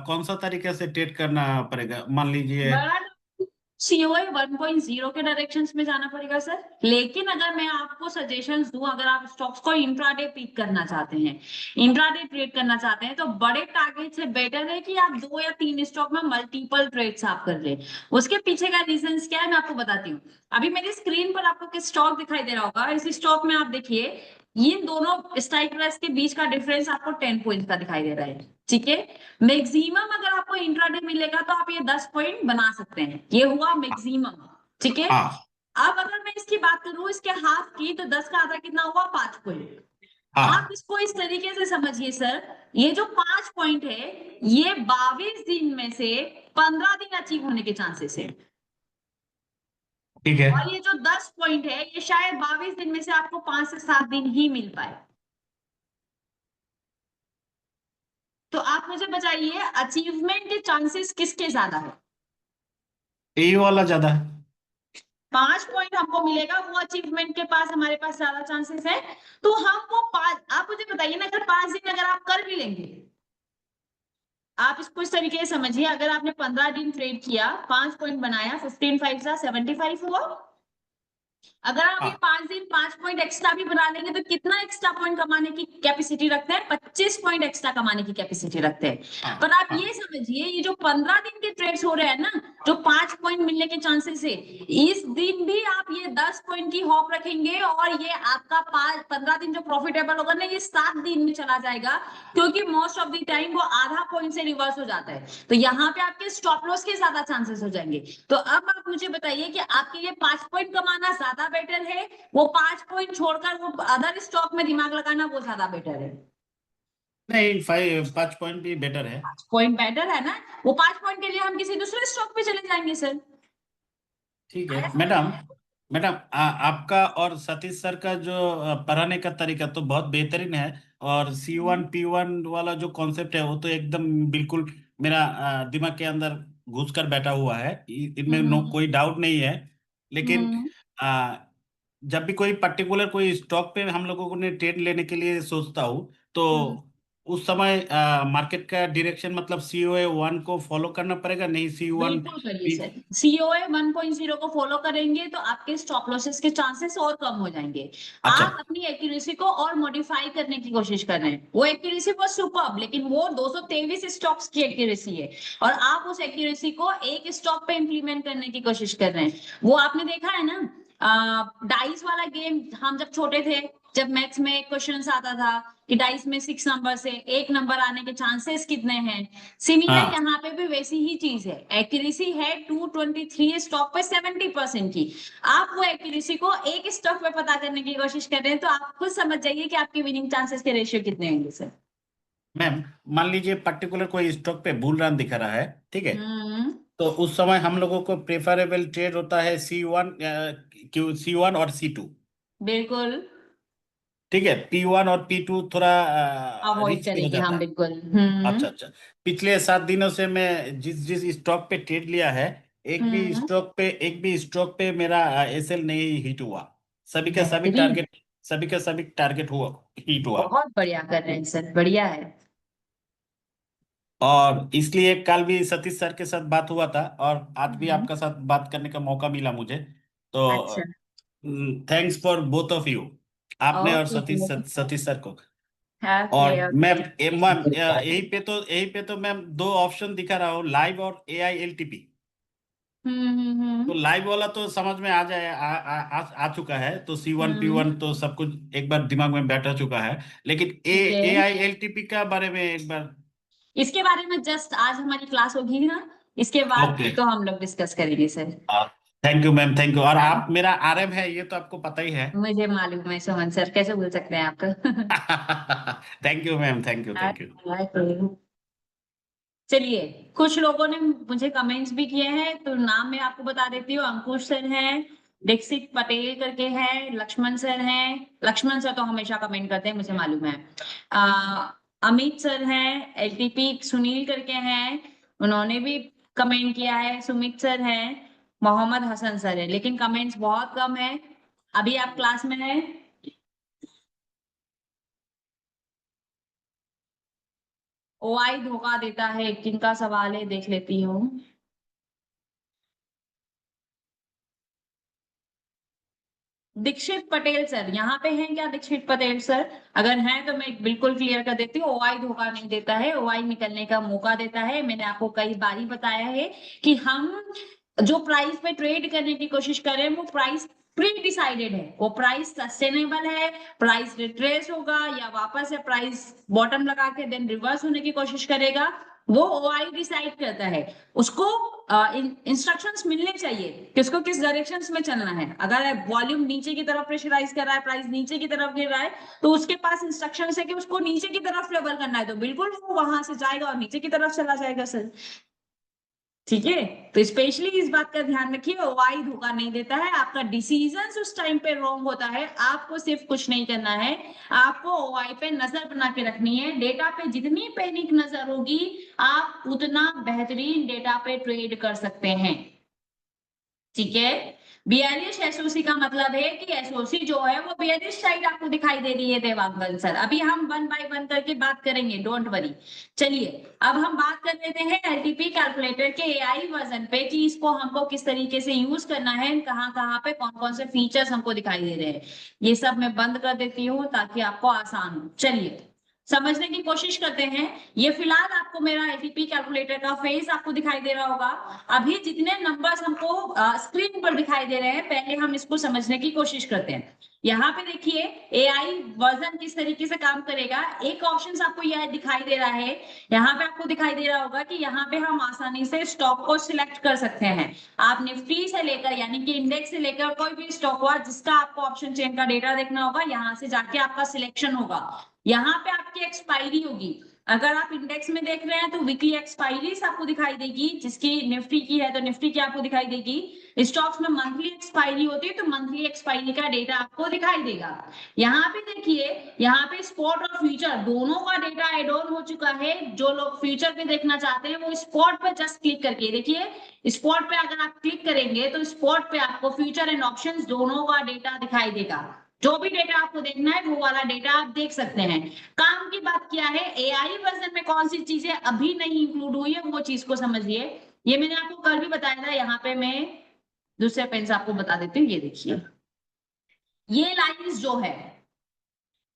कौन सा तरीके से ट्रेड करना पड़ेगा? मान लीजिए। बट सीओए 1.0 के डायरेक्शन में जाना पड़ेगा सर, लेकिन अगर मैं आपको सजेशंस दूं, अगर आप स्टॉक्स को इंट्राडे पिक करना चाहते हैं, इंट्राडे ट्रेड करना चाहते हैं, तो बड़े टारगेट से बेटर है कि आप 2 या 3 स्टॉक में मल्टीपल ट्रेड्स आप कर ले। उसके पीछे का रीजन क्या है मैं आपको बताती हूँ। अभी मेरी स्क्रीन पर आपको किस स्टॉक दिखाई दे रहा होगा, इस स्टॉक में आप देखिए, इन दोनों स्ट्राइक प्राइस के बीच का डिफरेंस आपको 10 पॉइंट का दिखाई दे रहा है। ठीक है, मैक्सिमम अगर आपको इंट्राडे मिलेगा तो आप ये 10 पॉइंट बना सकते हैं, ये हुआ मैक्सिमम। ठीक है, हाँ अब अगर मैं इसकी बात करूं इसके हाफ की, तो 10 का आधा कितना हुआ, 5 पॉइंट। आप हाँ इसको इस तरीके से समझिए सर, ये जो 5 पॉइंट है, ये 22 दिन में से 15 दिन अचीव होने के चांसेस है, ठीक है। और ये जो 10 पॉइंट है, ये शायद 22 दिन में से आपको 5 से 7 दिन ही मिल पाए। तो आप मुझे बताइए अचीवमेंट के चांसेस किसके ज्यादा है? ए वाला ज्यादा है। 5 पॉइंट हमको मिलेगा, वो अचीवमेंट के पास हमारे पास ज्यादा चांसेस है। तो हम वो 5, आप मुझे बताइए ना, अगर 5 दिन अगर आप कर भी लेंगे, आप इसको इस तरीके से समझिए, अगर आपने 15 दिन ट्रेड किया, 5 पॉइंट बनाया, 15 5 75 हुआ। अगर आप ये हाँ 5 दिन 5 पॉइंट एक्स्ट्रा भी बना लेंगे तो कितना एक्स्ट्रा पॉइंट कमाने की कैपेसिटी रखते हैं? 25 पॉइंट एक्स्ट्रा कमाने की कैपेसिटी रखते हैं। हाँ पर आप हाँ ये समझिए, ये जो 15 दिन के ट्रेड्स हो रहे हैं ना, जो 5 पॉइंट मिलने के चांसेस है, इस दिन भी आप ये 10 पॉइंट की हॉप रखेंगे और ये आपका 15 दिन जो प्रॉफिटेबल होगा ना, ये 7 दिन में चला जाएगा, क्योंकि मोस्ट ऑफ द टाइम वो आधा पॉइंट से रिवर्स हो जाता है। तो यहाँ पे आपके स्टॉप लॉस के ज्यादा चांसेस हो जाएंगे। तो अब आप मुझे बताइए कि आपके लिए 5 पॉइंट कमाना ज्यादा बेटर है, वो 5 पॉइंट छोड़कर वो अदर स्टॉक में दिमाग लगाना वो ज्यादा बेटर है? नहीं 5 पॉइंट भी बेटर है। 5 पॉइंट बेटर है ना? वो 5 पॉइंट के लिए हम किसी दूसरे स्टॉक पे चले जाएंगे सर। ठीक आया है समझ मैडम। में? मैडम आपका और सतीश सर का जो पढ़ाने का तरीका तो बहुत बेहतरीन है। और C1 P1 वाला जो कॉन्सेप्ट है वो तो एकदम बिल्कुल मेरा दिमाग के अंदर घुस कर बैठा हुआ है। इनमें हम्म कोई डाउट नहीं है। लेकिन हम्म आ, जब भी कोई पर्टिकुलर कोई स्टॉक पे हम लोगों ने ट्रेड लेने के लिए सोचता हूँ तो हम्म उस समय मार्केट का डायरेक्शन मतलब COA 1 को फॉलो करना पड़ेगा, नहीं C1 बिल्कुल करिए सर। सीओए 1.0 को फॉलो करेंगे तो आपके स्टॉप लॉसेस के चांसेस और कम हो जाएंगे। अच्छा आप अपनी एक्यूरेसी को और मॉडिफाई करने की कोशिश कर रहे हैं। वो एक्यूरेसी वो सुपर्ब, लेकिन वो 223 स्टॉक्स की एक्यूरेसी है, और आप उस एक्यूरेसी को एक स्टॉक पे इंप्लीमेंट करने की कोशिश कर रहे हैं। वो आपने देखा है ना, डाइस वाला गेम, हम जब छोटे थे, जब मैथ्स में क्वेश्चन आता था कि डाइस में 6 नंबर से एक नंबर आने के चांसेस कितने हैं, सिमिलर हाँ यहाँ पे भी वैसी ही चीज है। एक्यूरेसी है 223 स्टॉक पे 70% की। आप वो एक्यूरेसी को एक स्टॉक पे पता करने की कोशिश कर रहे हैं, तो आप खुद समझ जाइए कि आपके विनिंग चांसेस के रेशियो कितने होंगे सर। मैम, मान लीजिए पर्टिकुलर कोई स्टॉक पे बुल रन दिखा रहा है, ठीक है। हम्म तो उस समय हम लोगों को प्रेफरेबल ट्रेड होता है C1 और C2। बिल्कुल ठीक है, P1 और P2 थोड़ा अवॉइड रिस्की हो करेंगे जाता हम, है। बिल्कुल। अच्छा अच्छा। पिछले 7 दिनों से मैं जिस जिस स्टॉक पे ट्रेड लिया है, हम्म एक भी स्टॉक पे मेरा SL नहीं हिट हुआ। बेहतरीन, सभी का सभी टारगेट हुआ, हिट हुआ। बहुत बढ़िया कर रहे हैं सर, बढ़िया है। और इसलिए कल भी सतीश सर के साथ बात हुआ था और आज भी हम्म आपका साथ बात करने का मौका मिला मुझे। तो अच्छा, thanks for both of you, आपने और ओके सतीश सर को। और ओके मैम ओके। मैम यही पे तो मैम दो ऑप्शन दिखा रहा हूँ, लाइव और AILTP। तो हम्म लाइव वाला तो समझ में आ जाए आ चुका है, तो C1 P1 हम्म तो सब कुछ एक बार दिमाग में बैठ चुका है। लेकिन ठीक है। AILTP का बारे में एक बार। इसके बारे में जस्ट आज हमारी क्लास होगी ना, इसके बाद ओके। फिर तो हम लोग डिस्कस करेंगे sir. Thank you ma'am, thank you. और आप मेरा RM है, ये तो आपको पता ही है। मुझे मालूम है सुमन सर, कैसे भूल सकते हैं आपको। Thank you ma'am, thank you thank you. चलिए, कुछ लोगों ने मुझे कमेंट्स भी किए हैं, तो नाम मैं आपको बता देती हूँ। अंकुश सर हैं, दीक्षित पटेल करके हैं, लक्ष्मण सर हैं। लक्ष्मण सर तो हमेशा कमेंट करते हैं, मुझे मालूम है। अमित सर हैं, LTP सुनील करके हैं, उन्होंने भी कमेंट किया है। सुमित सर हैं, मोहम्मद हसन सर है, लेकिन कमेंट्स बहुत कम है। अभी आप क्लास में हैं। OI धोखा देता है, किनका सवाल है देख लेती हूँ। दीक्षित पटेल सर यहाँ पे हैं क्या? दीक्षित पटेल सर अगर हैं तो मैं बिल्कुल क्लियर कर देती हूँ, OI धोखा नहीं देता है, OI निकलने का मौका देता है। मैंने आपको कई बार ही बताया है कि हम जो प्राइस पे ट्रेड करने की कोशिश कर रहे हैं, वो प्राइस प्री डिसाइडेड है। वो प्राइस सस्टेनेबल है, प्राइस रिट्रेस होगा या वापस से प्राइस बॉटम लगा के देन रिवर्स होने की कोशिश करेगा, वो OI डिसाइड करता है। उसको इंस्ट्रक्शंस मिलने चाहिए कि उसको किस डायरेक्शंस में चलना है। अगर वॉल्यूम नीचे की तरफ प्रेशराइज कर रहा है, प्राइस नीचे की तरफ गिर रहा है, तो उसके पास इंस्ट्रक्शंस है कि उसको नीचे की तरफ लेवल करना है, तो बिल्कुल वो वहां से जाएगा और नीचे की तरफ चला जाएगा सर। ठीक है, तो स्पेशली इस बात का ध्यान रखिए, ओआई धोखा नहीं देता है, आपका डिसीजन उस टाइम पे रॉन्ग होता है, आपको सिर्फ कुछ नहीं करना है, आपको ओआई पे नजर बना के रखनी है। डेटा पे जितनी पैनिक नजर होगी, आप उतना बेहतरीन डेटा पे ट्रेड कर सकते हैं। ठीक है, बियरिश एसओसी का मतलब है कि एसओसी जो है वो बियरिश साइड आपको दिखाई दे रही है देवांगन सर। अभी हम 1 बाय 1 करके बात करेंगे, डोंट वरी। चलिए अब हम बात कर लेते हैं एलटीपी कैलकुलेटर के एआई वर्जन पे कि इसको हमको किस तरीके से यूज करना है, कहाँ कहाँ पे कौन कौन से फीचर्स हमको दिखाई दे रहे हैं। ये सब मैं बंद कर देती हूँ ताकि आपको आसान हो। चलिए समझने की कोशिश करते हैं। ये फिलहाल आपको मेरा एटीपी कैलकुलेटर का फेस आपको दिखाई दे रहा होगा। अभी जितने नंबर्स हमको स्क्रीन पर दिखाई दे रहे हैं, पहले हम इसको समझने की कोशिश करते हैं। यहाँ पे देखिए एआई वर्जन किस तरीके से काम करेगा। एक ऑप्शन आपको यह दिखाई दे रहा है, यहाँ पे आपको दिखाई दे रहा होगा कि यहाँ पे हम आसानी से स्टॉक को सिलेक्ट कर सकते हैं। आप निफ्टी से लेकर यानी कि इंडेक्स से लेकर कोई भी स्टॉक हुआ जिसका आपको ऑप्शन चेन का डेटा देखना होगा, यहाँ से जाके आपका सिलेक्शन होगा। यहाँ पे आपकी एक्सपायरी होगी। अगर आप इंडेक्स में देख रहे हैं तो वीकली एक्सपायरी आपको दिखाई देगी, जिसकी निफ्टी की है तो निफ्टी की आपको दिखाई देगी। स्टॉक्स में मंथली एक्सपायरी होती है तो मंथली एक्सपायरी का डेटा आपको दिखाई देगा। यहाँ पे देखिए, यहाँ पे स्पॉट और फ्यूचर दोनों का डेटा एड ऑन हो चुका है। जो लोग फ्यूचर पे देखना चाहते हैं वो स्पॉट पे जस्ट क्लिक करके देखिए। स्पॉट पे अगर आप क्लिक करेंगे तो स्पॉट पे आपको फ्यूचर एंड ऑप्शंस दोनों का डेटा दिखाई देगा। जो भी डेटा आपको देखना है वो वाला डेटा आप देख सकते हैं। काम की बात किया है, एआई वर्जन में कौन सी चीजें अभी नहीं इंक्लूड हुई है वो चीज को समझिए। ये मैंने आपको कल भी बताया था, यहाँ पे मैं दूसरे पेन से आपको बता देती हूँ। ये देखिए, ये लाइंस जो है,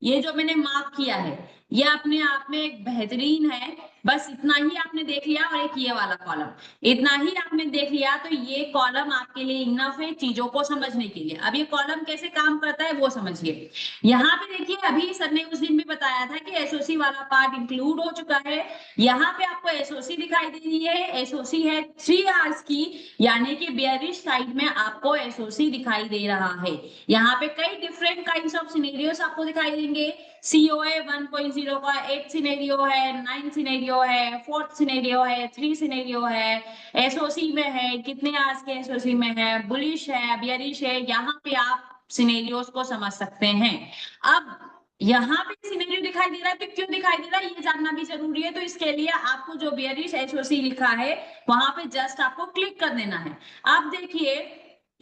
ये जो मैंने मार्क किया है, ये अपने आप में एक बेहतरीन है। बस इतना ही आपने देख लिया, और एक ये वाला कॉलम, इतना ही आपने देख लिया तो ये कॉलम आपके लिए इनफ है चीजों को समझने के लिए। अब ये कॉलम कैसे काम करता है वो समझिए। यहाँ पे देखिए, अभी सर ने उस दिन भी बताया था कि एसओसी वाला पार्ट इंक्लूड हो चुका है। यहाँ पे आपको एसओसी दिखाई दे रही है, एसओसी है 3 आवर्स की, यानी कि बेयरिश साइड में आपको एसओसी दिखाई दे रहा है। यहाँ पे कई डिफरेंट काइंड्स ऑफ सिनेरियोस आपको दिखाई देंगे। सीओए 1.0 का 8 सिनेरियो है, 9 सिनेरियो है, 4th सिनेरियो है, 3 सिनेरियो है, एसओसी में है, कितने आवर्स के एसओसी में है, बुलिश है, बियरिश है। यहाँ पे आप सिनेरियोस को समझ सकते हैं। अब यहाँ पे सिनेरियो दिखाई दे रहा है तो क्यों दिखाई दे रहा है ये जानना भी जरूरी है। तो इसके लिए आपको जो बियरिश एसओसी लिखा है वहां पे जस्ट आपको क्लिक कर देना है। अब देखिए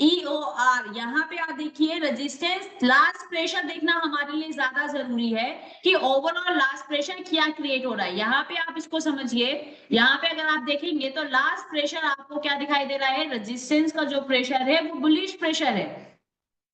EOR, यहाँ पे आप देखिए रेजिस्टेंस लास्ट प्रेशर देखना हमारे लिए ज्यादा जरूरी है कि ओवरऑल लास्ट प्रेशर क्या क्रिएट हो रहा है। यहाँ पे आप इसको समझिए। यहाँ पे अगर आप देखेंगे तो लास्ट प्रेशर आपको क्या दिखाई दे रहा है, रेजिस्टेंस का जो प्रेशर है वो बुलिश प्रेशर है।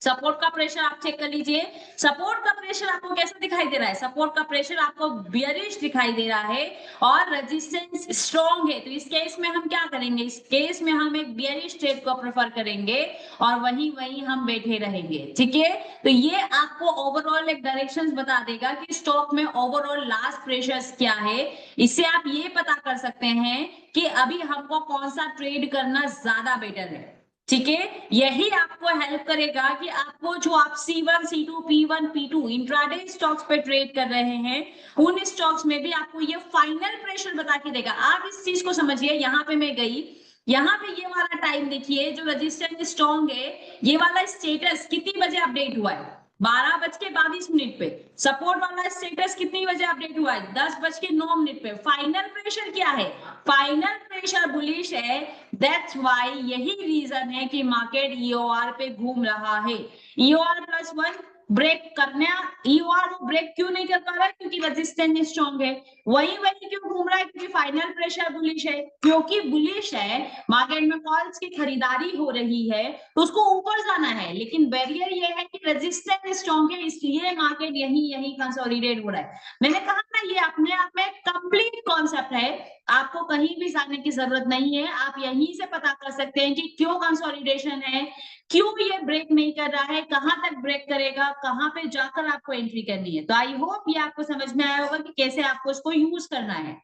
सपोर्ट का प्रेशर आप चेक कर लीजिए, सपोर्ट का प्रेशर आपको कैसा दिखाई दे रहा है, सपोर्ट का प्रेशर आपको बियरिश दिखाई दे रहा है और रेजिस्टेंस स्ट्रॉन्ग है। तो इस केस में हम क्या करेंगे, इस केस में हम एक बियरिश ट्रेड को प्रेफर करेंगे और वहीं हम बैठे रहेंगे। ठीक है, तो ये आपको ओवरऑल एक डायरेक्शंस बता देगा कि स्टॉक में ओवरऑल लास्ट प्रेशर्स क्या है। इससे आप ये पता कर सकते हैं कि अभी हमको कौन सा ट्रेड करना ज्यादा बेटर है। ठीक है, यही आपको हेल्प करेगा कि आपको जो आप C1, C2, P1, P2 intraday stocks पे ट्रेड कर रहे हैं, उन स्टॉक्स में भी आपको ये फाइनल प्रेशर बता के देगा। आप इस चीज को समझिए। यहाँ पे मैं गई, यहाँ पे ये वाला टाइम देखिए, जो रेजिस्टेंस स्ट्रॉन्ग है, ये वाला स्टेटस कितनी बजे अपडेट हुआ है, 12:22 पे। सपोर्ट वाला स्टेटस कितनी बजे अपडेट हुआ है, 10:09 पे। फाइनल प्रेशर क्या है, फाइनल प्रेशर बुलिश है। दैट्स व्हाई, यही रीजन है कि मार्केट EOR पे घूम रहा है। EOR +1 ब्रेक करना, EOR वो ब्रेक क्यों नहीं कर पा रहा है, क्योंकि रेजिस्टेंस स्ट्रॉन्ग है। वही क्यों घूम रहा है, क्योंकि फाइनल प्रेशर बुलिश है। क्योंकि बुलिश है, मार्केट में कॉल्स की खरीदारी हो रही है तो उसको ऊपर जाना है, लेकिन बैरियर ये है कि रेजिस्टेंस स्ट्रॉन्ग है, इसलिए मार्केट यही कंसोलिडेट हो रहा है। मैंने कहा ना, ये अपने आप में कंप्लीट कॉन्सेप्ट है, आपको कहीं भी जाने की जरूरत नहीं है। आप यहीं से पता कर सकते हैं कि क्यों कंसोलिडेशन है, क्यों ये ब्रेक नहीं कर रहा है, कहां तक ब्रेक करेगा, कहां पे जाकर आपको एंट्री करनी है। तो आई होप ये आपको समझ में आया होगा कि कैसे आपको इसको यूज करना है।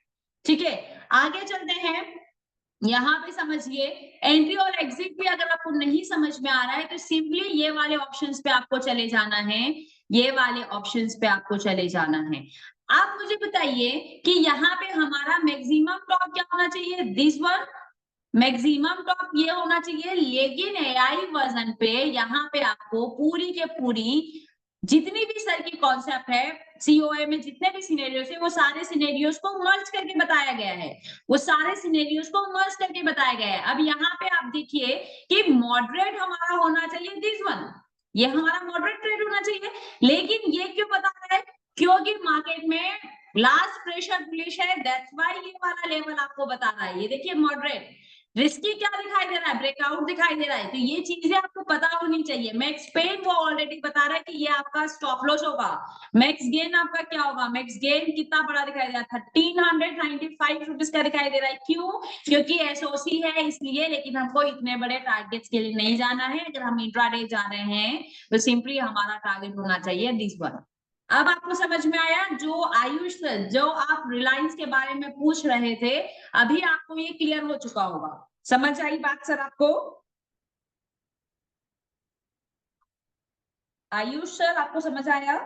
ठीक है, आगे चलते हैं। यहाँ पे समझिए, एंट्री और एग्जिट भी अगर आपको नहीं समझ में आ रहा है तो सिंपली ये वाले ऑप्शंस पे आपको चले जाना है, ये वाले ऑप्शंस पे आपको चले जाना है। आप मुझे बताइए कि यहाँ पे हमारा मैक्सिमम लॉट क्या होना चाहिए, दिस वन मैक्सिमम टॉप ये होना चाहिए, लेकिन एआई वर्जन पे यहाँ पे आपको पूरी के पूरी जितनी भी सर की कॉन्सेप्ट है सीओए में, जितने भी सिनेरियोस है, वो सारे सिनेरियोस को मर्ज करके बताया गया है, वो सारे सिनेरियोस को मर्ज करके बताया गया है। अब यहाँ पे आप देखिए कि मॉडरेट हमारा होना चाहिए दिस वन, ये हमारा मॉडरेट ट्रेड होना चाहिए, लेकिन ये क्यों बता रहा है? क्योंकि मार्केट में लास्ट प्रेशर बुलिश है, दैट्स व्हाई ये वाला लेवल आपको बता रहा है। ये देखिए मॉडरेट, रिस्की क्या दिखाई दे रहा है? ब्रेकआउट दिखाई दे रहा है। तो ये चीजें आपको पता होनी चाहिए। मैक्स पेन वो ऑलरेडी बता रहा है कि ये आपका स्टॉप लॉस होगा। मैक्स गेन आपका क्या होगा? मैक्स गेन कितना बड़ा दिखाई दे रहा है? 1395 रुपीज का दिखाई दे रहा है। क्यों? क्योंकि एसओसी है इसलिए, लेकिन हमको इतने बड़े टारगेट्स के लिए नहीं जाना है। अगर हम इंट्राडे जा रहे हैं तो सिंपली हमारा टारगेट होना चाहिए दिस वन। अब आपको समझ में आया? जो आयुष सर, जो आप रिलायंस के बारे में पूछ रहे थे, अभी आपको ये क्लियर हो चुका होगा। समझ आई बात सर आपको? आयुष सर आपको समझ आया?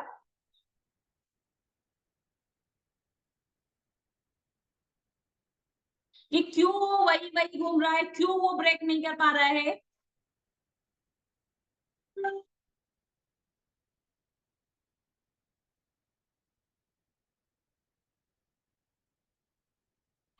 कि क्यों वो वही वही घूम रहा है, क्यों वो ब्रेक नहीं कर पा रहा है?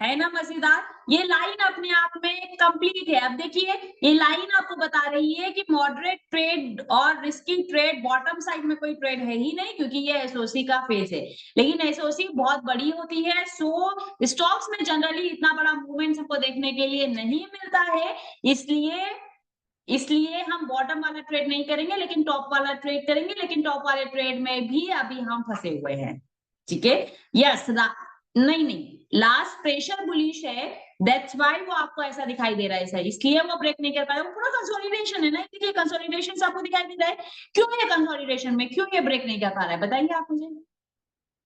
है ना मजेदार? ये लाइन अपने आप में कंप्लीट है। अब देखिए ये लाइन आपको बता रही है कि मॉडरेट ट्रेड और रिस्की ट्रेड, बॉटम साइड में कोई ट्रेड है ही नहीं, क्योंकि ये एसओसी का फेस है। लेकिन एसओसी बहुत बड़ी होती है, सो स्टॉक्स में जनरली इतना बड़ा मूवमेंट हमको देखने के लिए नहीं मिलता है। इसलिए हम बॉटम वाला ट्रेड नहीं करेंगे, लेकिन टॉप वाला ट्रेड करेंगे। लेकिन टॉप वाले ट्रेड में भी अभी हम फंसे हुए हैं। ठीक है, यस, नहीं, लास्ट प्रेशर बुलिश है, दैट्स व्हाई वो आपको ऐसा दिखाई दे रहा है सर, इसलिए वो ब्रेक नहीं कर पाया। वो पूरा कंसोलिडेशन है ना, देखिए कंसोलिडेशन से आपको दिखाई दे रहा है। क्यों ये कंसोलिडेशन में क्यों ये ब्रेक नहीं कर पा रहा है? बताइए आप मुझे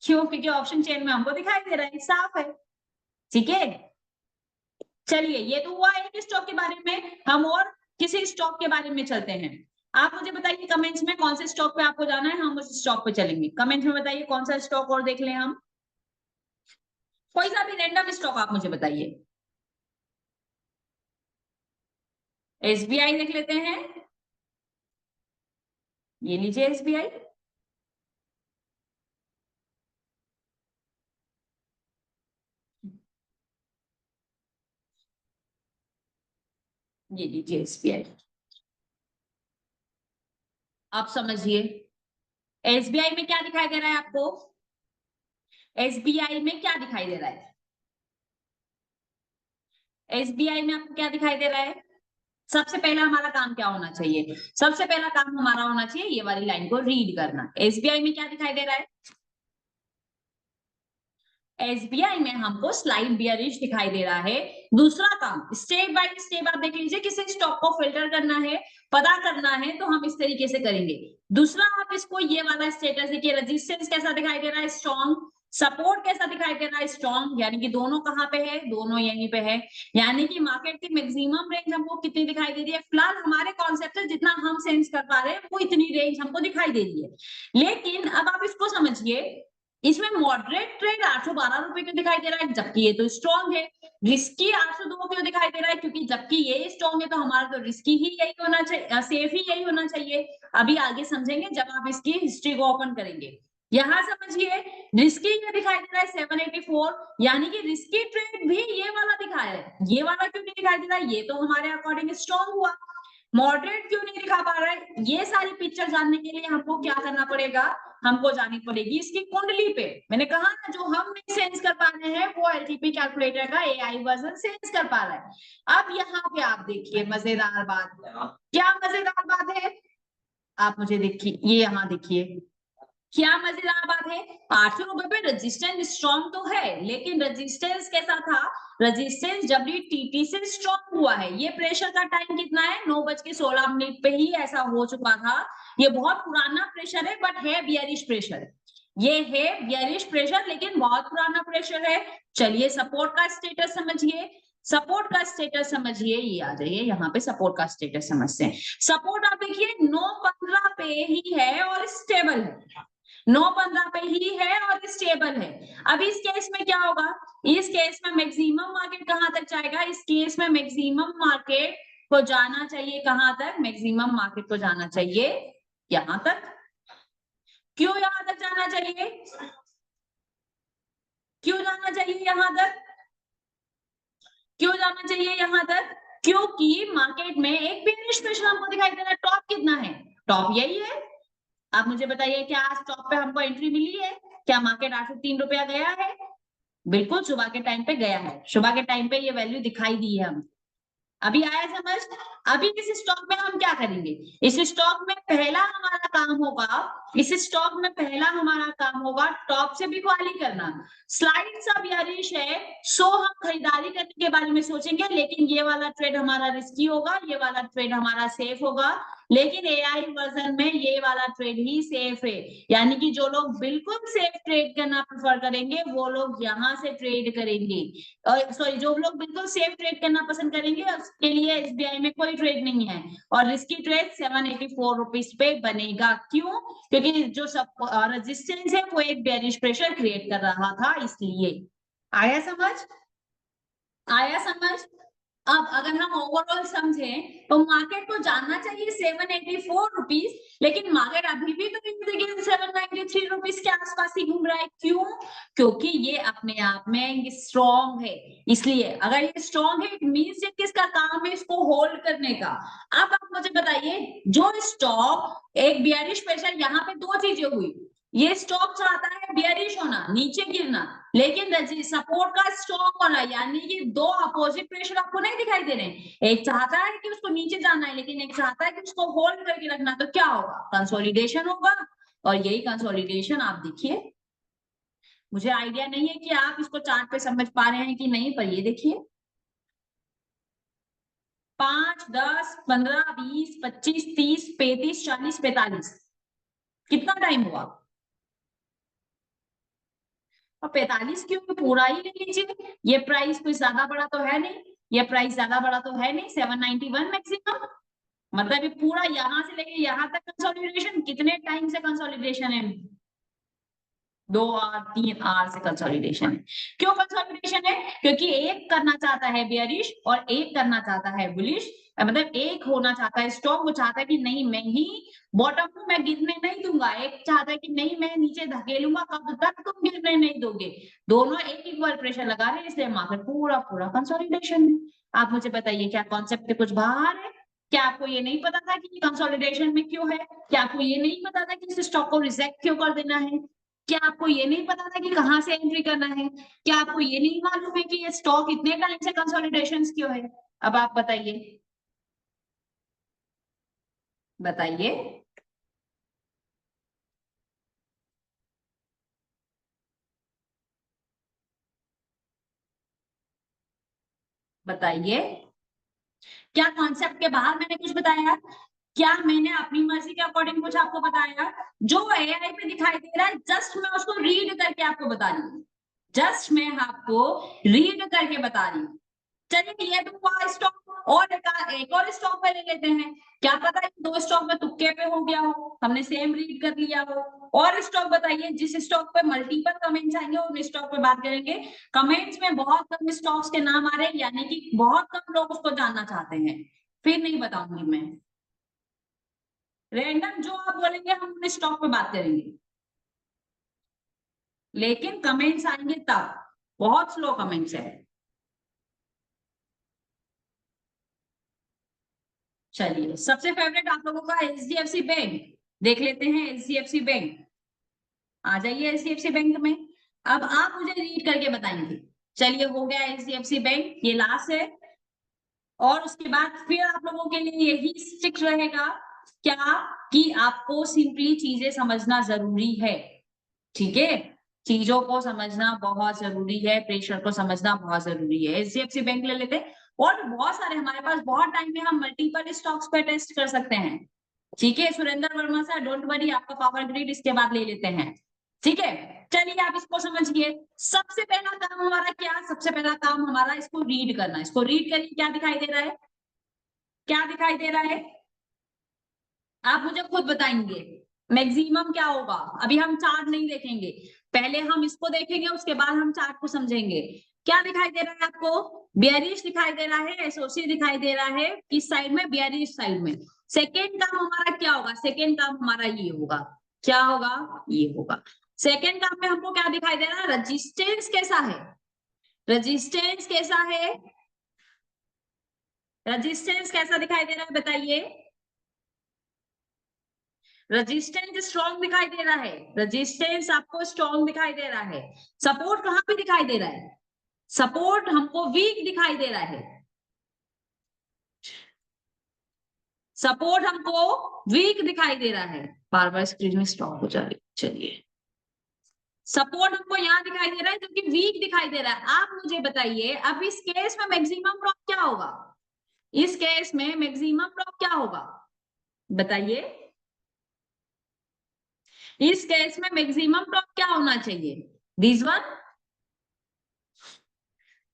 क्यों? क्योंकि ऑप्शन चेन में हमको दिखाई दे रहा है, साफ है। ठीक है, चलिए ये तो हुआ एक स्टॉक के बारे में। हम और किसी स्टॉक के बारे में चलते हैं। आप मुझे बताइए कमेंट्स में कौन से स्टॉक पे आपको जाना है, हम उस स्टॉक पे चलेंगे। कमेंट्स में बताइए कौन सा स्टॉक और देख लें हम। कोई सा भी रैंडम स्टॉक आप मुझे बताइए। एसबीआई देख लेते हैं, ये लीजिए एसबीआई। ये लीजिए एसबीआई। आप समझिए एसबीआई में क्या दिखाई दे रहा है आपको? एसबीआई में क्या दिखाई दे रहा है? एसबीआई में आपको क्या दिखाई दे रहा है? सबसे पहला हमारा काम क्या होना चाहिए? सबसे पहला काम हमारा होना चाहिए ये वाली लाइन को रीड करना। एसबीआई में क्या दिखाई दे रहा है? एसबीआई में हमको स्लाइड बियरिश दिखाई दे रहा है। दूसरा काम स्टेप बाय स्टेप आप देख लीजिए, किसी स्टॉक को फिल्टर करना है, पता करना है, तो हम इस तरीके से करेंगे। दूसरा आप इसको ये वाला स्टेटस देखिए, रेजिस्टेंस कैसा दिखाई दे रहा है? स्ट्रॉन्ग। सपोर्ट कैसा दिखाई दे रहा है? स्ट्रॉन्ग। यानी कि दोनों कहाँ पे है? दोनों यहीं पे है। यानी कि मार्केट की मैक्सिमम रेंज हमको कितनी दिखाई दे रही है? फिलहाल हमारे कॉन्सेप्ट से जितना हम सेंस कर पा रहे हैं वो इतनी रेंज हमको दिखाई दे रही है। लेकिन अब आप इसको समझिए, इसमें मॉडरेट ट्रेड 812 रुपए क्यों दिखाई दे रहा है, जबकि ये तो स्ट्रॉन्ग है। रिस्की 802 क्यों दिखाई दे रहा है? क्योंकि जबकि ये स्ट्रॉन्ग है तो हमारा तो रिस्की ही यही होना चाहिए, सेफ ही यही होना चाहिए। अभी आगे समझेंगे जब आप इसकी हिस्ट्री को ओपन करेंगे। यहां समझिए रिस्की ये दिखाई दे रहा है 784, यानी कि रिस्की ट्रेड भी ये वाला दिखा है। ये वाला क्यों नहीं दिखाई दे रहा है? ये तो हमारे अकॉर्डिंग स्ट्रॉन्ग हुआ। मॉडरेट क्यों नहीं दिखा पा रहा है? ये सारी पिक्चर जानने के लिए हमको क्या करना पड़ेगा? हमको जानी पड़ेगी इसकी कुंडली पे। मैंने कहा ना, जो हम नहीं सेंस कर पा रहे हैं वो एलटीपी कैलकुलेटर का एआई वर्जन सेंस कर पा रहा है। अब यहाँ पे आप देखिए मजेदार बात, क्या मजेदार बात है? आप मुझे देखिए, ये यहाँ देखिए क्या मजेदार बात है। 800 रुपए पे रेजिस्टेंस स्ट्रॉन्ग तो है, लेकिन रेजिस्टेंस कैसा था? रेजिस्टेंस WTT से स्ट्रॉन्ग हुआ है। ये प्रेशर का टाइम कितना है? 9:16 पे ही ऐसा हो चुका था। ये बहुत पुराना प्रेशर है, बट है बियरिश प्रेशर। ये है बियरिश प्रेशर, लेकिन बहुत पुराना प्रेशर है। चलिए सपोर्ट का स्टेटस समझिए। सपोर्ट का स्टेटस समझिए, ये आ जाइए यहाँ पे, सपोर्ट का स्टेटस समझते हैं। सपोर्ट आप देखिए 9:15 पे ही है और स्टेबल है। 9-15 पे ही है और स्टेबल है। अब इस केस में क्या होगा, इस केस में मैक्सिमम मार्केट कहां तक जाएगा, इस केस में मैक्सिमम मार्केट को जाना चाहिए कहां तक, मैक्सिमम मार्केट को जाना चाहिए यहां तक। क्यों यहां तक जाना चाहिए, क्यों जाना चाहिए यहां तक, क्यों जाना चाहिए यहां तक, क्योंकि मार्केट में एक बेरिश प्रेशर हमको दिखाई दे रहा है। टॉप कितना है, टॉप यही है। आप मुझे बताइए क्या आज टॉप पे हमको एंट्री मिली है, क्या मार्केट 803 रुपया गया है, बिल्कुल सुबह के टाइम पे गया है, सुबह के टाइम पे ये वैल्यू दिखाई दी है हम। अभी आया समझ। अभी इस स्टॉक में हम क्या करेंगे, इस स्टॉक में पहला हमारा काम होगा, इस स्टॉक में पहला हमारा काम होगा टॉप से भी क्वाली करना। स्लाइड सब यारिश है, सो हम खरीदारी करने के बारे में सोचेंगे, लेकिन ये वाला ट्रेड हमारा रिस्की होगा, ये वाला ट्रेड हमारा सेफ होगा, लेकिन एआई वर्जन में ये वाला ट्रेड ही सेफ है। यानी कि जो लोग बिल्कुल सेफ ट्रेड करना प्रेफर करेंगे वो लोग यहाँ से ट्रेड करेंगे, सॉरी जो लोग बिल्कुल सेफ ट्रेड करना पसंद करेंगे उसके लिए एसबीआई में कोई ट्रेड नहीं है, और रिस्की ट्रेड 784 रुपीज पे बनेगा। क्यों, क्योंकि जो सब रेजिस्टेंस है वो एक बेरिश प्रेशर क्रिएट कर रहा था, इसलिए। आया समझ, आया समझ। अब अगर हम ओवरऑल समझें तो मार्केट को जानना चाहिए 784 रुपीज, लेकिन मार्केट अभी भी तो 793 रुपीज के आसपास ही घूम रहा है। क्यों, क्योंकि ये अपने आप में स्ट्रॉन्ग है, इसलिए अगर ये स्ट्रॉन्ग है इट मींस ये किसका काम है, इसको होल्ड करने का। अब आप मुझे बताइए, जो स्टॉक एक बियरिश प्रेशर, यहाँ पे दो चीजें हुई, ये स्टॉक चाहता है बियरिश होना, नीचे गिरना, लेकिन सपोर्ट का स्ट्रॉन्ग होना, यानी कि दो अपोजिट प्रेशर आपको नहीं दिखाई दे रहे। एक चाहता है कि उसको नीचे जाना है, लेकिन एक चाहता है कि उसको होल्ड करके रखना। तो क्या होगा, कंसोलिडेशन होगा, और यही कंसोलिडेशन आप देखिए। मुझे आइडिया नहीं है कि आप इसको चार्ट पे समझ पा रहे हैं कि नहीं, पर ये देखिए 5, 10, 15, 20, 25, 30, 35, 40, 45 कितना टाइम हुआ, और 45 क्यों, पूरा ही ले लीजिए। ये प्राइस कोई ज्यादा बड़ा तो है नहीं, ये प्राइस ज्यादा बड़ा तो है नहीं, 791 मैक्सिमम, मतलब ये पूरा यहां से लेके यहां तक कंसोलिडेशन, कितने टाइम से कंसोलिडेशन है, 2 और 3 आवर से कंसोलिडेशन है। क्यों कंसोलिडेशन है, क्योंकि एक करना चाहता है बेयरिश और एक करना चाहता है बुलिश, मतलब एक होना चाहता है स्टॉक, वो चाहता है कि नहीं मैं ही बॉटम को मैं गिरने नहीं दूंगा, एक चाहता है कि नहीं मैं नीचे धकेलूंगा, कब तक तुम गिरने नहीं दोगे। दोनों एक इक्वल प्रेशर लगा रहे हैं, इसलिए मार्केट पूरा पूरा कंसोलिडेशन में। आप मुझे बताइए क्या कॉन्सेप्ट के कुछ बाहर है, क्या आपको ये नहीं पता था कि कंसोलिडेशन में क्यों है, क्या आपको ये नहीं पता था कि इस स्टॉक को रिजेक्ट क्यों कर देना है, क्या आपको ये नहीं पता था कि कहां से एंट्री करना है, क्या आपको ये नहीं मालूम है कि ये स्टॉक इतने टाइम से कंसोलिडेशन क्यों है। अब आप बताइए, बताइए। बताइए क्या कॉन्सेप्ट के बाहर मैंने कुछ बताया, क्या मैंने अपनी मर्जी के अकॉर्डिंग कुछ आपको बताया, जो एआई पे दिखाई दे रहा है जस्ट मैं उसको रीड करके आपको बता रही हूँ, जस्ट मैं आपको रीड करके बता रही हूँ। चलिए ये तो हुआ स्टॉक, और एक और स्टॉक पे ले लेते हैं, क्या पता है दो स्टॉक में तुक्के पे हो गया हो, हमने सेम रीड कर लिया हो। और स्टॉक बताइए, जिस स्टॉक पे मल्टीपल कमेंट्स आएंगे उन स्टॉक पे बात करेंगे। कमेंट्स में बहुत कम स्टॉक्स के नाम आ रहे हैं, यानी कि बहुत कम लोग उसको जानना चाहते हैं, फिर नहीं बताऊंगी मैं, रैंडम जो आप बोलेंगे हम उन स्टॉक पे बात करेंगे, लेकिन कमेंट्स आएंगे तब, बहुत स्लो कमेंट्स है। चलिए सबसे फेवरेट आप लोगों का एचडीएफसी बैंक, देख लेते हैं एचडीएफसी बैंक, आ जाइए एचडीएफसी बैंक में। अब आप मुझे रीड करके बताएंगे। चलिए हो गया एचडीएफसी बैंक, ये लास्ट है, और उसके बाद फिर आप लोगों के लिए यही स्ट्रिक्ट रहेगा क्या, कि आपको सिंपली चीजें समझना जरूरी है, ठीक है, चीजों को समझना बहुत जरूरी है, प्रेशर को समझना बहुत जरूरी है। एचडीएफसी बैंक ले लेते हैं, और बहुत सारे हमारे पास बहुत टाइम में हम मल्टीपल स्टॉक्स पे टेस्ट कर सकते हैं, ठीक है। Surendra Verma sir don't worry, आपका पावर ग्रिड इसके बाद ले लेते हैं, ठीक है। चलिए आप इसको समझिए, सबसे पहला काम हमारा क्या, सबसे पहला काम हमारा इसको रीड करना, इसको रीड करिए, क्या दिखाई दे रहा है, क्या दिखाई दे रहा है, आप मुझे खुद बताएंगे, मैक्सिमम क्या होगा? अभी हम चार्ट नहीं देखेंगे, पहले हम इसको देखेंगे, उसके बाद हम चार्ट को समझेंगे। क्या दिखाई दे रहा है आपको? बियरिश दिखाई दे रहा है, एसओसी दिखाई दे रहा है, किस साइड में? बियरिश साइड में। सेकेंड काम हमारा क्या होगा? सेकेंड काम हमारा ये होगा, क्या होगा? ये होगा। सेकेंड काम में हमको क्या दिखाई दे रहा है? रेजिस्टेंस कैसा है? रेजिस्टेंस कैसा है? रेजिस्टेंस कैसा दिखाई दे रहा है बताइए? रेजिस्टेंस स्ट्रॉन्ग दिखाई दे रहा है, रेजिस्टेंस आपको स्ट्रॉन्ग दिखाई दे रहा है। सपोर्ट कहां पे दिखाई दे रहा है? सपोर्ट हमको वीक दिखाई दे रहा है, सपोर्ट हमको वीक दिखाई दे रहा है। बार बार स्क्रीन में स्टॉप हो जा रही, चलिए। सपोर्ट हमको यहाँ दिखाई दे रहा है क्योंकि वीक दिखाई दे रहा है। आप मुझे बताइए, अब इस केस में मैक्सिमम ड्रॉप क्या होगा? इस केस में मैक्सिमम ड्रॉप क्या होगा बताइए? इस केस में मैक्सिमम ड्रॉप क्या होना चाहिए? This one.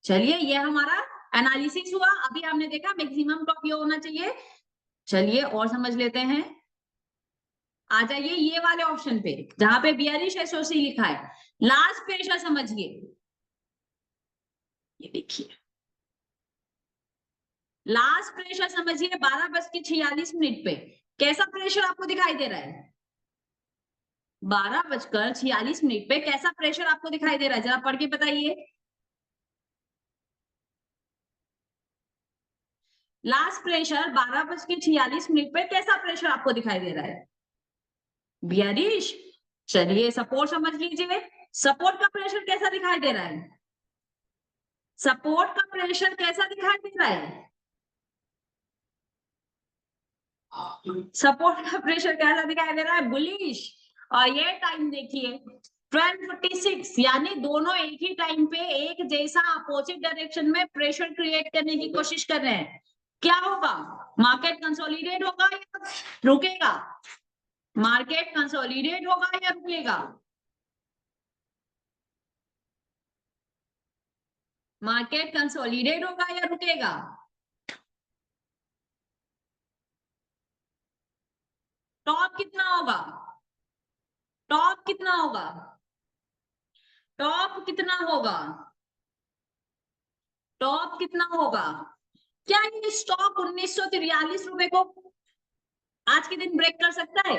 चलिए, ये हमारा एनालिसिस हुआ। अभी हमने देखा मैक्सिमम ड्रॉप ये होना चाहिए। चलिए और समझ लेते हैं। आ जाइए ये वाले ऑप्शन पे जहां पे बियरिश एसओसी लिखा है, लास्ट प्रेशर समझिए। ये देखिए, लास्ट प्रेशर समझिए 12:46 पे। कैसा प्रेशर आपको दिखाई दे रहा है? 12:46 पे कैसा प्रेशर आपको दिखाई दे रहा है? जरा पढ़ के बताइए। लास्ट प्रेशर 12:46 पे कैसा प्रेशर आपको दिखाई दे रहा है? बियरिश। चलिए सपोर्ट समझ लीजिए, सपोर्ट का प्रेशर कैसा दिखाई दे रहा है? सपोर्ट का प्रेशर कैसा दिखाई दे रहा है? सपोर्ट का प्रेशर कैसा दिखाई दे रहा है? बुलिश। और ये टाइम देखिए 12:46, यानी दोनों एक ही टाइम पे एक जैसा अपोजिट डायरेक्शन में प्रेशर क्रिएट करने की कोशिश कर रहे हैं। क्या होगा? मार्केट कंसोलिडेट होगा या रुकेगा? मार्केट कंसोलिडेट होगा या रुकेगा? मार्केट कंसोलिडेट होगा या रुकेगा? टॉप कितना होगा? टॉप कितना होगा? टॉप कितना होगा? टॉप कितना होगा? क्या ये स्टॉक 1943 रुपए को आज के दिन ब्रेक कर सकता है?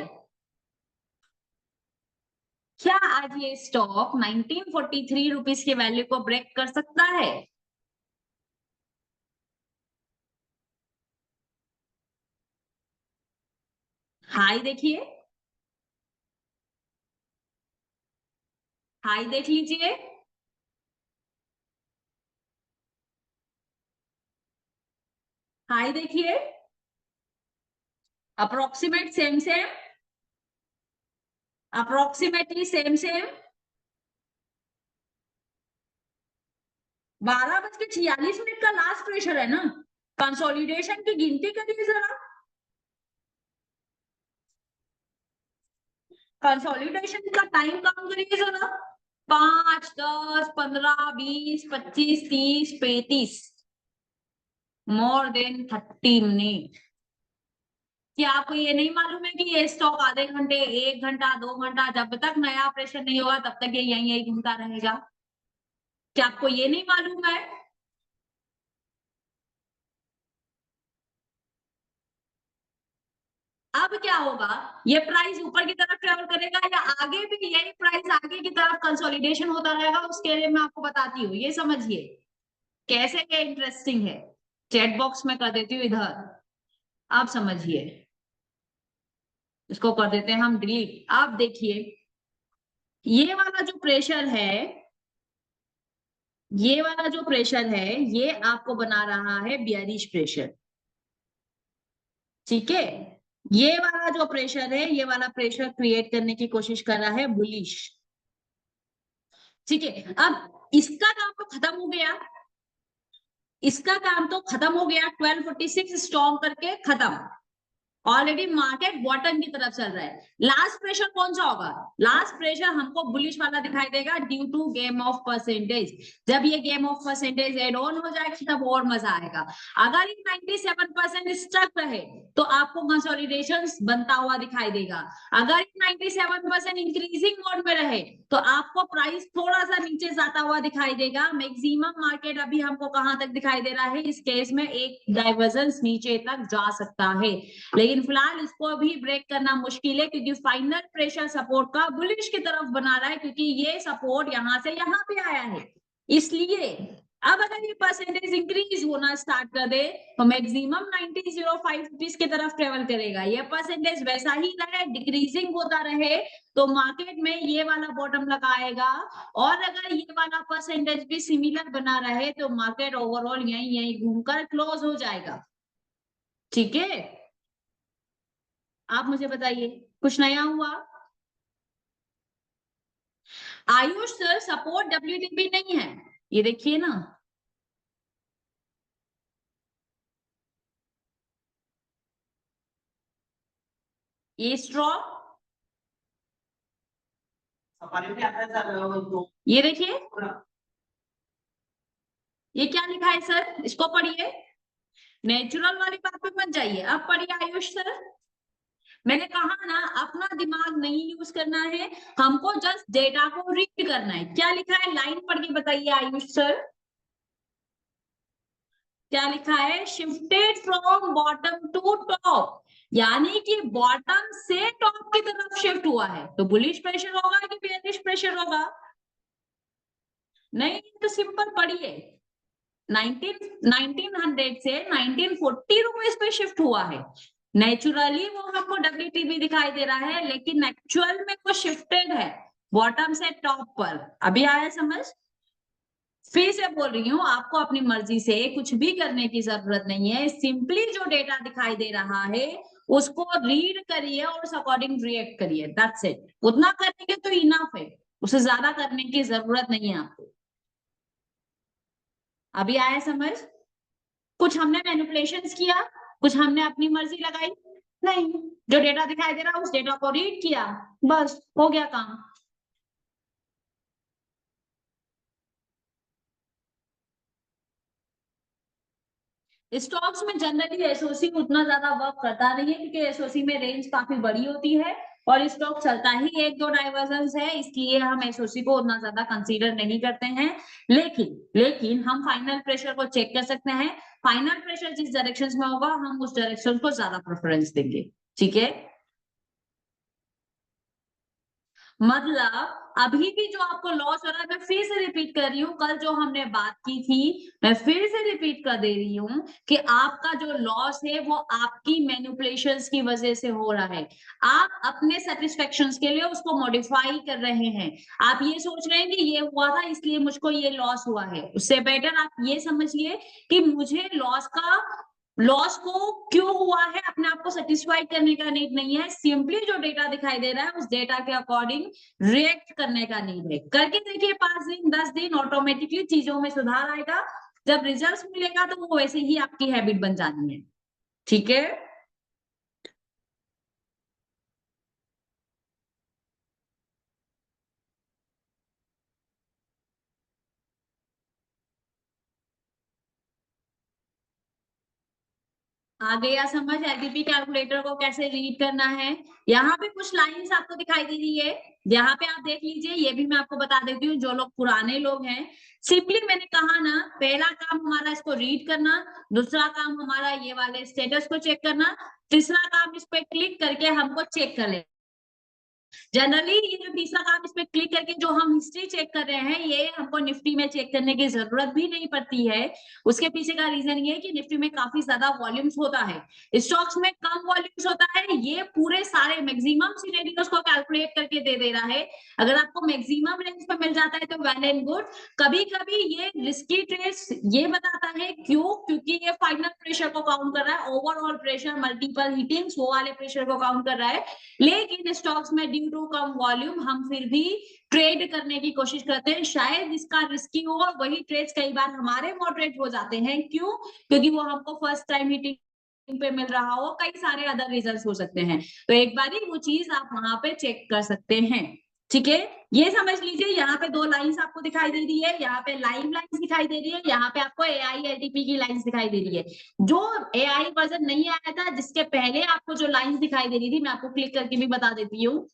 क्या आज ये स्टॉक 1943 रुपीस के वैल्यू को ब्रेक कर सकता है? हाई देखिए, हाई देख लीजिए। हाई देखिए, approximate same same, approximately same same. 12:46 का लास्ट प्रेशर है ना। कंसोलिडेशन की गिनती करिए जरा, कंसोलिडेशन का टाइम काउंट करिए जरा। 5, 10, 15, 20, 25, 30, 35, मोर देन 30 मिनट। क्या आपको ये नहीं मालूम है कि ये स्टॉक आधे घंटे, 1 घंटा, 2 घंटा, जब तक नया ऑपरेशन नहीं होगा तब तक ये यहीं यहीं घूमता रहेगा? क्या आपको ये नहीं मालूम है? अब क्या होगा? ये प्राइस ऊपर की तरफ ट्रेवल करेगा या आगे भी यही प्राइस आगे की तरफ कंसोलिडेशन होता रहेगा? उसके लिए मैं आपको बताती हूँ, ये समझिए कैसे ये इंटरेस्टिंग है। चैट बॉक्स में कर देती हूँ इधर, आप समझिए। इसको कर देते हैं हम डिलीट। आप देखिए, ये वाला जो प्रेशर है, ये वाला जो प्रेशर है, ये आपको बना रहा है बियरिश प्रेशर, ठीक है। ये वाला जो प्रेशर है, ये वाला प्रेशर क्रिएट करने की कोशिश कर रहा है बुलिश, ठीक है। अब इसका काम तो खत्म हो गया, इसका काम तो खत्म हो गया, 12:46 स्ट्रॉन्ग करके खत्म। ऑलरेडी मार्केट बॉटम की तरफ चल रहा है। लास्ट प्रेशर कौन सा होगा? लास्ट प्रेशर हमको बुलिश वाला दिखाई देगा due to game of percentage. जब ये game of percentage add on हो जाएगा तब और मजा आएगा। अगर ये 97% स्टक रहे तो आपको कंसोलिडेशन बनता हुआ दिखाई देगा। अगर 97% इंक्रीजिंग मोड में रहे तो आपको प्राइस थोड़ा सा नीचे जाता हुआ दिखाई देगा। मैक्सिमम मार्केट अभी हमको कहां तक दिखाई दे रहा है? इस केस में एक डाइवर्जेंस नीचे तक जा सकता है, लेकिन फिलहाल इसको भी ब्रेक करना मुश्किल है क्योंकि फाइनल प्रेशर सपोर्ट का बुलिश की तरफ बना रहा है, क्योंकि ये सपोर्ट यहां से यहां पे आया है। इसलिए अब अगर ये परसेंटेज इंक्रीज होना स्टार्ट कर दे तो मैक्सिमम 90.05 रुपीज की तरफ ट्रेवल करेगा। ये परसेंटेज वैसा ही रहे, डिक्रीजिंग होता रहे तो मार्केट में ये वाला बॉटम लगाएगा, और अगर ये वाला परसेंटेज भी सिमिलर बना रहे तो मार्केट ओवरऑल यही घूमकर क्लोज हो जाएगा। ठीक है, आप मुझे बताइए कुछ नया हुआ? आयुष सर, सपोर्ट WTP नहीं है, ये देखिए ना, ये स्ट्रॉन्ग, ये देखिए, ये क्या लिखा है सर? इसको पढ़िए, नेचुरल वाली बात पे मत जाइए, अब पढ़िए आयुष सर। मैंने कहा ना, अपना दिमाग नहीं यूज करना है, हमको जस्ट डेटा को रीड करना है। क्या लिखा है? लाइन पढ़ के बताइए आयुष सर, क्या लिखा है? Shifted from bottom to top, यानी कि बॉटम से टॉप की तरफ शिफ्ट हुआ है, तो बुलिश प्रेशर होगा कि बेयरिश प्रेशर होगा? नहीं तो सिंपल पढ़िए, 1900 से 1940 रुपीज पे शिफ्ट हुआ है। नेचुरली वो हमको WTP दिखाई दे रहा है, लेकिन एक्चुअल में वो शिफ्टेड है बॉटम से टॉप पर। अभी आया समझ? फिर से बोल रही हूँ, आपको अपनी मर्जी से कुछ भी करने की जरूरत नहीं है, सिंपली जो डेटा दिखाई दे रहा है उसको रीड करिए और उस अकॉर्डिंग रिएक्ट करिए, दैट्स इट। उतना करेंगे तो इनफ है, उससे ज्यादा करने की जरूरत नहीं है आपको। अभी आया समझ? कुछ हमने मैनिपुलेशंस किया, कुछ हमने अपनी मर्जी लगाई नहीं, जो डेटा दिखाई दे रहा है उस डेटा को रीड किया, बस हो गया काम। स्टॉक्स में जनरली एसओसी उतना ज्यादा वर्क करता नहीं है, क्योंकि एसओसी में रेंज काफी बड़ी होती है और स्टॉक चलता ही एक दो डाइवर्जन है, इसलिए हम एसओसी को उतना ज्यादा कंसीडर नहीं करते हैं। लेकिन हम फाइनल प्रेशर को चेक कर सकते हैं। फाइनल प्रेशर जिस डायरेक्शन में होगा हम उस डायरेक्शन को ज्यादा प्रेफरेंस देंगे। ठीक है, मतलब अभी भी जो आपको लॉस हो रहा है, मैं फिर से रिपीट कर रही हूँ, कल जो हमने बात की थी मैं फिर से रिपीट कर दे रही हूँ कि आपका जो लॉस है वो आपकी मैनिपुलेशंस की वजह से हो रहा है। आप अपने सेटिस्फेक्शंस के लिए उसको मॉडिफाई कर रहे हैं। आप ये सोच रहे हैं कि ये हुआ था इसलिए मुझको ये लॉस हुआ है, उससे बेटर आप ये समझिए कि मुझे लॉस को क्यों हुआ है, अपने आप को सेटिस्फाई करने का नीड नहीं है, सिंपली जो डेटा दिखाई दे रहा है उस डेटा के अकॉर्डिंग रिएक्ट करने का नीड है। करके देखिए 5 दिन 10 दिन, ऑटोमेटिकली चीजों में सुधार आएगा। जब रिजल्ट मिलेगा तो वो वैसे ही आपकी हैबिट बन जानी है। ठीक है, आ गया समझ? एलटीपी कैलकुलेटर को कैसे रीड करना है। यहाँ पे कुछ लाइंस आपको दिखाई दे रही है, यहाँ पे आप देख लीजिए, ये भी मैं आपको बता देती हूँ। जो लोग पुराने लोग हैं, सिंपली मैंने कहा ना, पहला काम हमारा इसको रीड करना, दूसरा काम हमारा ये वाले स्टेटस को चेक करना, तीसरा काम इस पे क्लिक करके हमको चेक कर लेना। जनरली ये जो तीसरा काम इस पे क्लिक करके जो हम हिस्ट्री चेक कर रहे हैं, ये हमको निफ्टी में चेक करने की जरूरत भी नहीं पड़ती है। उसके पीछे का रीजन ये है कि निफ्टी में काफी ज्यादा वॉल्यूम्स होता है, स्टॉक्स में कम वॉल्यूम्स होता है। ये पूरे सारे मैक्सिमम सिनेरियोस को कैलकुलेट करके दे दे रहा है। अगर आपको मैक्सिमम रेंज पे मिल जाता है तो वेल एंड गुड। कभी कभी ये रिस्की ट्रेड्स ये बताता है, क्यों? क्योंकि ये फाइनल प्रेशर को काउंट कर रहा है, ओवरऑल प्रेशर, मल्टीपल हिटिंग्स, वो वाले प्रेशर को काउंट कर रहा है। लेकिन स्टॉक्स में ड्यू टू कम वॉल्यूम हम फिर भी ट्रेड करने की कोशिश करते हैं। शायद इसका रिस्की हो और वही ट्रेड्स कई बार हमारे मॉडरेट हो जाते हैं। क्यों? क्योंकि वो हमको फर्स्ट टाइम हिटिंग पे मिल रहा हो, कई सारे अदर रीजंस हो सकते हैं। तो एक बारी वो चीज आप वहां पे चेक कर सकते हैं। ठीक है, ये समझ लीजिए यहाँ पे दो लाइंस आपको दिखाई दे रही है, यहाँ पे लाइव लाइंस दिखाई दे रही है, यहाँ पे आपको AI LTP की लाइंस दिखाई दे रही है। जो AI वर्जन नहीं आया था, जिसके पहले आपको जो लाइंस दिखाई दे रही थी, मैं आपको क्लिक करके भी बता देती हूँ।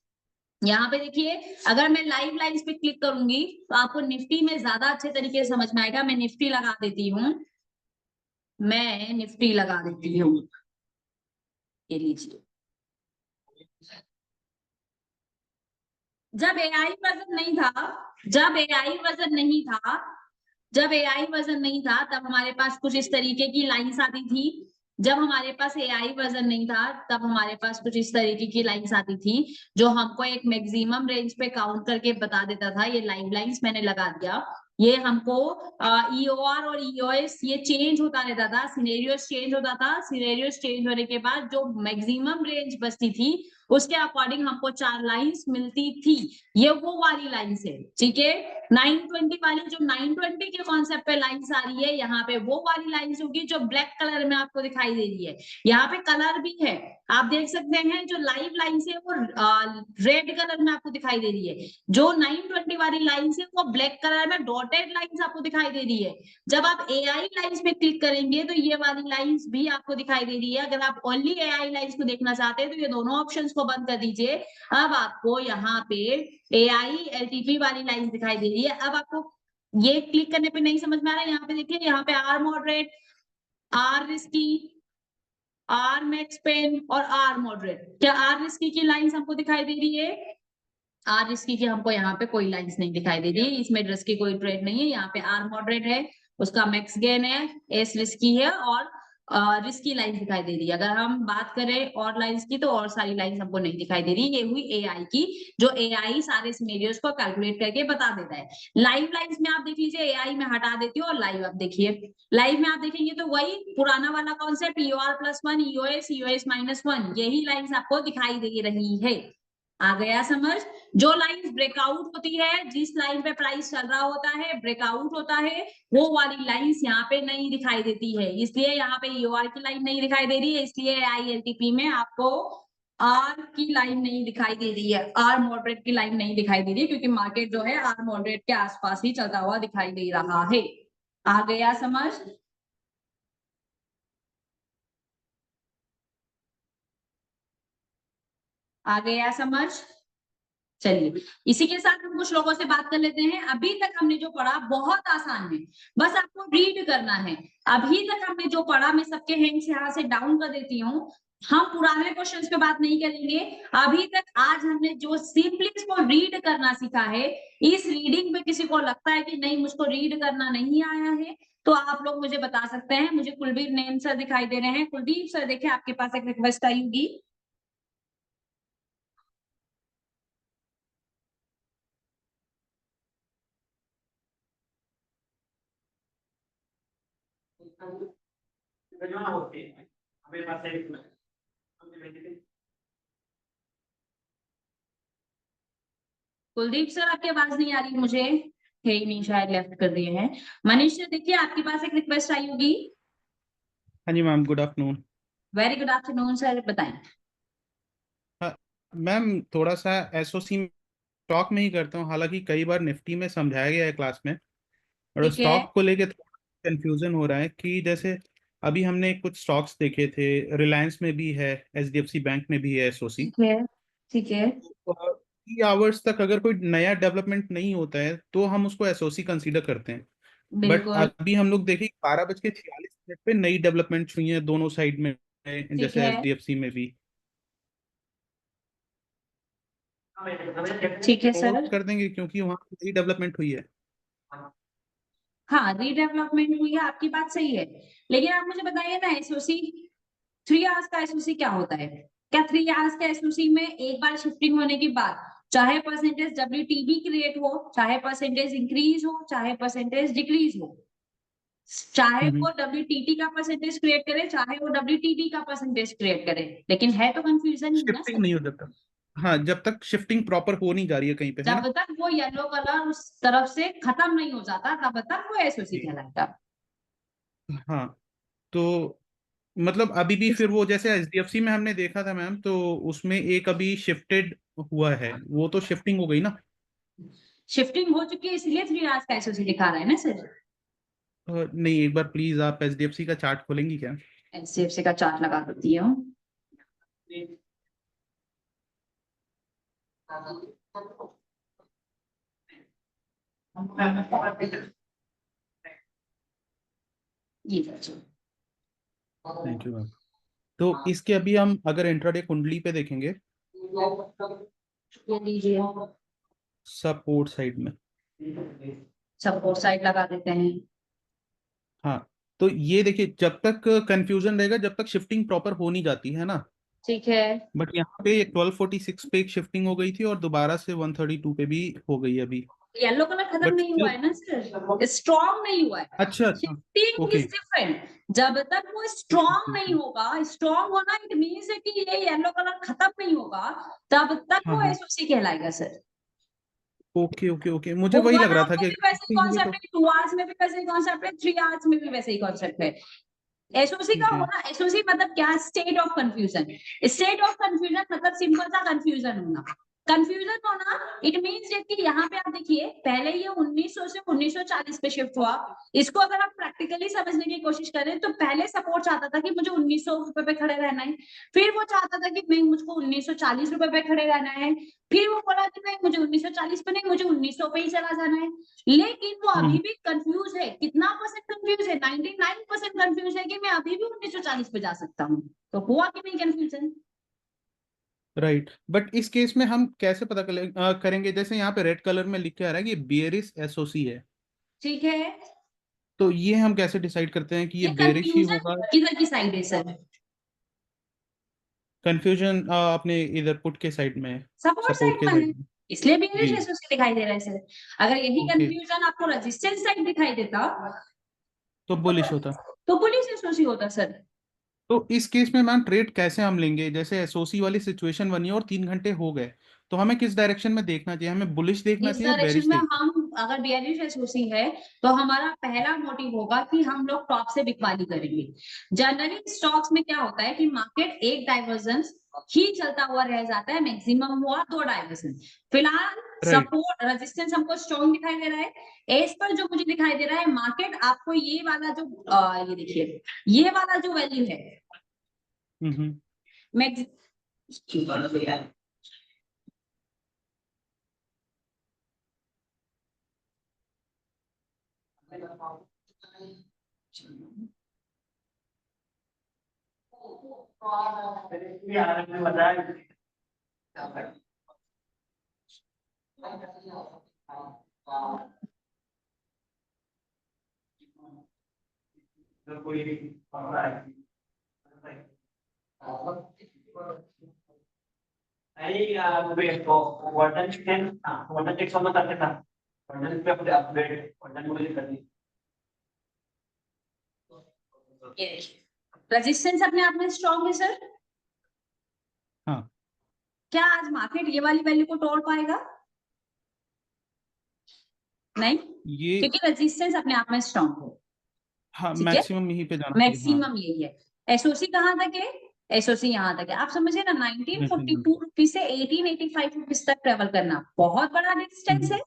यहाँ पे देखिए, अगर मैं लाइव लाइंस पे क्लिक करूंगी तो आपको निफ्टी में ज्यादा अच्छे तरीके से समझ में आएगा। मैं निफ्टी लगा देती हूँ, मैं निफ्टी लगा देती हूँ, ये लीजिए। जब AI वर्जन नहीं था, जब AI वर्जन नहीं था, जब AI वर्जन नहीं था, तब हमारे पास कुछ इस तरीके की लाइंस आती थी। जब हमारे पास AI वर्जन नहीं था, तब हमारे पास कुछ इस तरीके की लाइंस आती थी, जो हमको एक मैक्सिमम रेंज पे काउंट करके बता देता था। ये लाइव लाइंस मैंने लगा दिया। ये हमको EOR और EOS ये चेंज होता रहता था, सिनेरियोस चेंज होता था। सिनेरियोस चेंज होने के बाद जो मैक्सिमम रेंज बचती थी, उसके अकॉर्डिंग हमको 4 लाइंस मिलती थी। ये वो वाली लाइंस है, ठीक है। 920 वाली, जो 920 के कॉन्सेप्ट पे लाइंस आ रही है, यहाँ पे वो वाली लाइंस होगी जो ब्लैक कलर में आपको दिखाई दे रही है। यहाँ पे कलर भी है, आप देख सकते हैं। जो लाइव लाइंस है वो रेड कलर में आपको दिखाई दे रही है, जो 920 वाली लाइंस है वो ब्लैक कलर में डॉटेड लाइंस आपको दिखाई दे रही है। जब आप AI लाइंस पे क्लिक करेंगे तो ये वाली लाइंस भी आपको दिखाई दे रही है। अगर आप ओनली AI लाइंस को देखना चाहते हैं तो ये दोनों ऑप्शंस को बंद कर दीजिए। अब आपको यहाँ पे AI LTP वाली लाइंस दिखाई दे रही है। अब आपको ये क्लिक करने पे नहीं समझ में आ रहा है, यहाँ पे देखिए, यहाँ पे R moderate, R risky, R max pain और R मॉडरेट। क्या R रिस्की की लाइंस हमको दिखाई दे रही है? R रिस्की की हमको यहाँ पे कोई लाइंस नहीं दिखाई दे रही है, इसमें रिस्की कोई ट्रेड नहीं है। यहाँ पे R मॉडरेट है, उसका मैक्स गेन है, S रिस्की है और रिस्की लाइंस दिखाई दे रही है। अगर हम बात करें और लाइंस की, तो और सारी लाइंस हमको नहीं दिखाई दे रही। ये हुई AI की, जो AI सारे सिनेरियोस को कैलकुलेट करके बता देता है। लाइव लाइंस में आप देख लीजिए, AI में हटा देती हूँ और लाइव आप देखिए। लाइव में आप देखेंगे तो वही पुराना वाला कॉन्सेप्ट EOR+1, EOS, EOS-1, यही लाइंस आपको दिखाई दे रही है। आ गया समझ? जो लाइन ब्रेकआउट होती है, जिस लाइन पे प्राइस चल रहा होता है, ब्रेकआउट होता है, वो वाली लाइंस यहाँ पे नहीं दिखाई देती है। इसलिए यहाँ पे EOR की लाइन नहीं दिखाई दे रही है, इसलिए ILTP में आपको R की लाइन नहीं दिखाई दे रही है, R मॉडरेट की लाइन नहीं दिखाई दे रही है, क्योंकि मार्केट जो है R मॉडरेट के आसपास ही चलता हुआ दिखाई दे रहा है। आ गया समझ? आ गया समझ? चलिए, इसी के साथ हम कुछ लोगों से बात कर लेते हैं। अभी तक हमने जो पढ़ा बहुत आसान है, बस आपको रीड करना है। अभी तक हमने जो पढ़ा, मैं सबके हैंड्स यहाँ से डाउन कर देती हूँ। हम पुराने क्वेश्चंस पे बात नहीं करेंगे। अभी तक आज हमने जो सिंपली इसको रीड करना सीखा है, इस रीडिंग में किसी को लगता है कि नहीं मुझको रीड करना नहीं आया है, तो आप लोग मुझे बता सकते हैं। मुझे कुलदीप नैन सर दिखाई दे रहे हैं। कुलदीप सर, देखिए आपके पास एक रिक्वेस्ट आई होगी। कुलदीप सर, आपकी आवाज नहीं आ रही मुझे, है ही नहीं, शायद लेफ्ट कर दिए हैं। मनीष सर, देखिए आपके पास एक रिक्वेस्ट आई होगी। हाँ जी ma'am, good afternoon. Very good afternoon sir, बताएं। मैम थोड़ा सा एसओसी स्टॉक में ही करता हूँ, हालांकि कई बार निफ्टी में समझाया गया है क्लास में, और ठीक है, स्टॉक को लेके थोड़ा कंफ्यूजन हो रहा है कि जैसे अभी हमने कुछ स्टॉक्स देखे थे, रिलायंस में भी है, एचडीएफसी बैंक में भी है एसओसी। ठीक है, ठीक है, 3 आवर्स तक अगर कोई नया डेवलपमेंट नहीं होता है तो हम उसको एसओसी कंसीडर करते हैं। बट बिल्कुल, अभी हम लोग देखें 12:46 पे नई डेवलपमेंट हुई है दोनों साइड में, ठीक जैसे है, एचडीएफसी में भी। ठीक है होल्ड सर। कर देंगे क्योंकि वहाँ नई डेवलपमेंट हुई है। हाँ, रीडेवलपमेंट हुई है, आपकी बात सही है। लेकिन आप मुझे बताइए ना, एसओसी 3 आवर्स का एसओसी क्या होता है? क्या 3 आवर्स का एसओसी में एक बार शिफ्टिंग होने के बाद, चाहे परसेंटेज WTB क्रिएट हो, चाहे परसेंटेज इंक्रीज हो, चाहे परसेंटेज डिक्रीज हो, चाहे वो WTT का परसेंटेज क्रिएट करे, चाहे वो WTD का परसेंटेज क्रिएट करे, लेकिन है तो कंफ्यूजन ही ना शिफ्टिंग सर। नहीं हो जब तक, हाँ जब तक शिफ्टिंग प्रॉपर हो नहीं जा रही है कहीं पे, है ना। जब तक वो येलो कलर उस तरफ से खत्म नहीं हो जाता, तब तक वो एसओसी जी। कहलाता। हाँ, तो मतलब अभी भी फिर वो जैसे एचडीएफसी में हमने देखा था मैम, तो उसमें एक अभी शिफ्टेड हुआ है, वो तो शिफ्टिंग हो गई ना। शिफ्टिंग हो चुकी है इसलिए 3 आवर्स का एसओसी दिखा रहा है ना सर। नहीं, एक बार प्लीज आप एचडीएफसी का चार्ट खोलेंगी क्या? एचडीएफसी का चार्ट लगा देती हूँ। ये देखिए। Thank you ma'am. तो इसके अभी हम अगर इंट्राडे कुंडली पे देखेंगे, ये लीजिए, सपोर्ट साइड में। सपोर्ट साइड लगा देते हैं। हाँ, तो ये देखिए, जब तक कंफ्यूजन रहेगा, जब तक शिफ्टिंग प्रॉपर हो नहीं जाती है ना। ठीक है। बट यहाँ पे 1246 पे एक शिफ्टिंग हो गई थी और दोबारा से 132 पे भी हो गई अभी। येलो कलर खत्म बट नहीं हुआ है ना सर, स्ट्रॉन्ग नहीं हुआ है। अच्छा अच्छा। Shifting okay is different. जब तक वो स्ट्रॉन्ग नहीं होगा, स्ट्रॉन्ग होना इट मीन्स है कि ये येलो कलर खत्म नहीं होगा, तब तक हाँ वो हाँ। एसओसी कहलाएगा सर। ओके ओके ओके, मुझे वो वही 1 लग रहा आवर था में कि भी वैसे ही शिफ्टिंग होगी कॉन्सेप्ट तो। है, 2 आवर्स में भी वैसे ही कॉन्सेप्ट है, 3 आवर्स में भी वैसे ही कॉन्सेप्ट है। एसओसी का ठीक है। होना, एसओसी मतलब क्या, state of confusion. State of confusion मतलब सिंपल सा कंफ्यूजन होना। कंफ्यूजन होना इट मींस कि यहाँ पे आप देखिए, पहले ये 1900 से 1940 पे शिफ्ट हुआ। इसको अगर आप प्रैक्टिकली समझने की कोशिश करें तो पहले सपोर्ट चाहता था कि मुझे 1900 रुपए पे खड़े रहना है, फिर वो चाहता था कि नहीं मुझको 1940 रुपए पे खड़े रहना है, फिर वो बोला कि नहीं मुझे 1940 पे नहीं, मुझे 1900 पे ही चला जाना है। लेकिन वो अभी भी कंफ्यूज है। कितना परसेंट कंफ्यूज है? 99% कंफ्यूज है कि मैं अभी भी 1940 पे जा सकता हूँ। तो हुआ कि नहीं कंफ्यूजन? राइट, बट इस केस में हम कैसे पता करेंगे, जैसे यहाँ पे रेड कलर में लिख के आ रहा है कि बेरिस एसओसी है। ठीक है। तो ये हम कैसे डिसाइड करते हैं कि ये ये बेरिश ही कंफ्यूजन होगा? किधर की साइड है सर? कंफ्यूजन अपने इधर पुट के साइड में है, सपोर्ट सपोर्ट साइड के में है, साइड में। इसलिए बेरिश जी। एसोसी दिखाई दे रहा है सर। अगर यही ओके, कंफ्यूजन आपको रेजिस्टेंस साइड दिखाई देता तो बुलिश होता। तो पुलिस एसोसी होता सर। तो इस केस में मैम ट्रेड कैसे हम लेंगे, जैसे एसओसी वाली सिचुएशन बनी है और 3 घंटे हो गए, तो हमें किस डायरेक्शन में देखना चाहिए, हमें बुलिश देखना इस चाहिए या डायरेक्शन बेरिश में देखना हम, अगर बेरिश एसोसी है तो हमारा पहला मोटिव होगा कि हम लोग टॉप से बिकवाली करेंगे। जनरली स्टॉक्स में क्या होता है कि मार्केट एक डाइवर्जेंस ही चलता हुआ रह जाता है, मैक्सिमम हुआ 2 डाइवर्जन। फिलहाल चाहिए? राइट। सपोर्ट रेजिस्टेंस हमको स्ट्रॉन्ग दिखाई दे रहा है। एज पर जो मुझे दिखाई दे रहा है मार्केट आपको ये वाला जो ये देखिए, ये वाला जो वैल्यू है हम्म। मैक्स, रेजिस्टेंस अपने आप में स्ट्रॉन्ग है सर। हाँ, क्या आज मार्केट ये वाली वैल्यू को तोड़ पाएगा? नहीं, ये क्योंकि रेजिस्टेंस अपने आप में स्ट्रॉन्ग है। हाँ, ठीक है, मैक्सिमम यहीं पे जाना चाहिए। हाँ, मैक्सिमम यही है। एसओसी कहाँ तक है? एसओसी यहाँ तक है। आप समझे ना, मैक्सिमम। 1942 रुपीज से 1885 रुपीज तक ट्रेवल करना बहुत बड़ा डिस्टेंस है।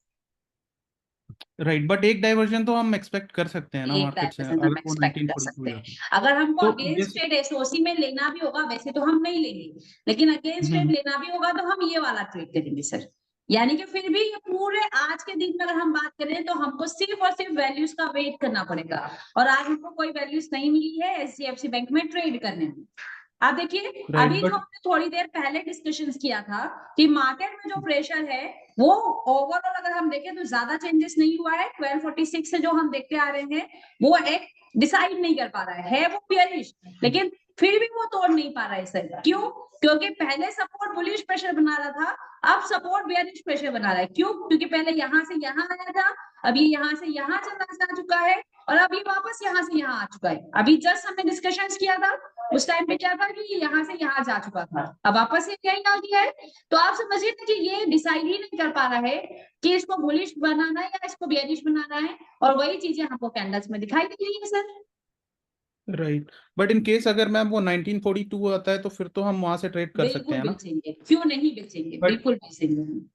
राइट, बट एक डाइवर्जन तो हम एक्सपेक्ट कर सकते हैं ना एक मार्केट से, डाइवर्जन अगर हम वो एक्सपेक्ट कर 1942 हो सकते हैं। जाता है। अगर हमको तो अगेंस्ट जैसे ट्रेड एसओसी में लेना भी होगा, वैसे तो हम नहीं लेंगे, लेकिन अगेंस्ट ट्रेड हम्म लेना भी होगा तो हम ये वाला ट्रेड करेंगे सर। यानी कि फिर भी ये पूरे आज के दिन में अगर हम बात करें तो हमको सिर्फ और सिर्फ वैल्यूज का वेट करना पड़ेगा। और आज हमको कोई वैल्यूज नहीं मिली है एचडीएफसी बैंक में ट्रेड करने में। आप देखिए, राइट, अभी जो बट हमने थोड़ी देर पहले डिस्कशन किया था कि मार्केट में जो प्रेशर है वो ओवरऑल अगर हम देखें तो ज्यादा चेंजेस नहीं हुआ है। 1246 से जो हम देखते आ रहे हैं वो एक डिसाइड नहीं कर पा रहा है वो बियरिश, लेकिन फिर भी वो तोड़ नहीं पा रहा है सर। क्यों? क्योंकि पहले सपोर्ट बुलिश प्रेशर बना रहा था, अब सपोर्ट बियरिश प्रेशर बना रहा है। क्यों? क्योंकि पहले यहां से यहां आया था, अभी यहां से यहां चला जा चुका है, और अभी वापस यहां से यहां आ चुका है। अभी जस्ट हमने डिस्कशन किया था, उस टाइम पे क्या था कि यहाँ से यहाँ जा चुका था, अब वापस से यही आ गया है। तो आप समझिए ना कि ये डिसाइड ही नहीं कर पा रहा है कि इसको बुलिश बनाना है या इसको बेयरिश बनाना है, और वही चीजें हमको कैंडल्स में दिखाई दे रही है sir. Right, but in case अगर मैम वो 1942 आता है तो फिर तो हम वहां से ट्रेड कर सकते बिल्कुल हैं ना। बेचेंगे, क्यों नहीं बेचेंगे, बट बिल्कुल बेचेंगे हम।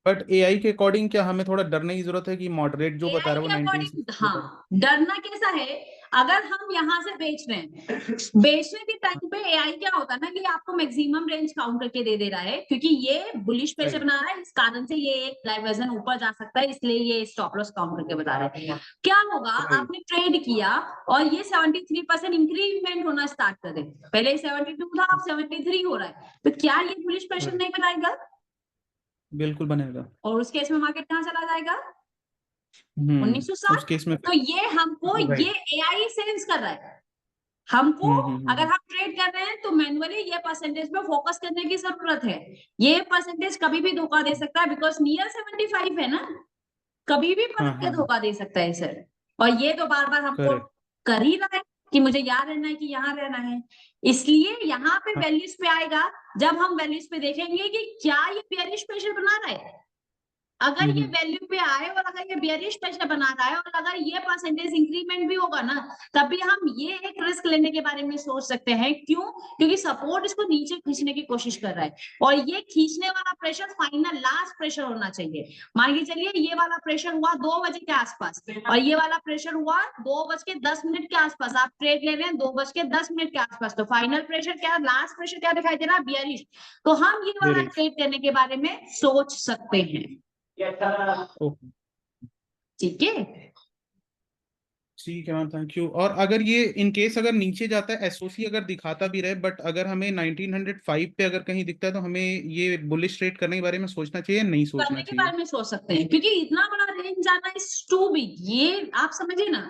बट एआई के अकॉर्डिंग क्या हमें थोड़ा डरने की जरूरत है कि मॉडरेट जो बता एआई रहा है के वो अकॉर्डिंग 1960 बता रहा हाँ, डरना कैसा है, अगर हम यहाँ से बेच रहे हैं, बेचने के टाइम पे एआई क्या होता है ना कि आपको मैक्सिमम रेंज काउंट करके दे दे रहा है, क्योंकि ये बुलिश प्रेशर Right. बना रहा है, इस कारण से ये एक डाइवर्जन ऊपर जा सकता है, इसलिए ये स्टॉप लॉस काउंट करके बता रहा है। क्या होगा, Right. आपने ट्रेड किया और ये 73% इंक्रीमेंट होना स्टार्ट कर दे, पहले 72 था, अब 73 हो रहा है, तो क्या ये बुलिश प्रेशर Right. नहीं बनाएगा? बिल्कुल बनेगा। और उस केस में मार्केट कहाँ चला जाएगा? उस 1960। केस में तो ये हमको Right. ये एआई सेंस कर रहा है हमको। अगर हम ट्रेड कर रहे हैं तो मैनुअली ये परसेंटेज पे फोकस करने की जरूरत है। ये परसेंटेज कभी भी धोखा दे सकता है, बिकॉज नियर 75 है ना, कभी भी हाँ पलट के हाँ धोखा दे सकता है सर। और ये तो बार बार हमको करेक्ट। कर ही रहा है कि मुझे यहाँ रहना है कि यहाँ रहना है, इसलिए यहाँ पे हाँ वैल्यूज पे आएगा। जब हम वैल्यूज पे देखेंगे कि क्या ये बेयरिश प्रेशर बना रहा है, अगर ये वैल्यू पे आए और अगर ये बेयरिश प्रेशर बना रहा है और अगर ये परसेंटेज इंक्रीमेंट भी होगा ना, तभी हम ये एक रिस्क लेने के बारे में सोच सकते हैं। क्यों? क्योंकि सपोर्ट इसको नीचे खींचने की कोशिश कर रहा है, और ये खींचने वाला प्रेशर फाइनल लास्ट प्रेशर होना चाहिए। मान के चलिए ये वाला प्रेशर हुआ 2 बजे के आसपास और ये वाला प्रेशर हुआ 2:10 के आसपास, आप ट्रेड ले रहे हैं 2:10 के आसपास, तो फाइनल प्रेशर क्या, लास्ट प्रेशर क्या दिखाई दे रहा है? बेयरिश। तो हम ये वाला बेयरिश। ट्रेड करने के बारे में सोच सकते हैं। ओके ठीक है, ठीक है मैम, थैंक यू। और अगर ये इन केस अगर नीचे जाता है, एसओसी अगर दिखाता भी रहे, बट अगर हमें 1905 पे अगर कहीं दिखता है तो हमें ये बुलिश ट्रेड करने के बारे में सोचना चाहिए या नहीं सोचना करने के चाहिए? बारे में सोच सकते हैं, क्योंकि इतना बड़ा रेंज जाना इज टू बिग। ये आप समझिए ना,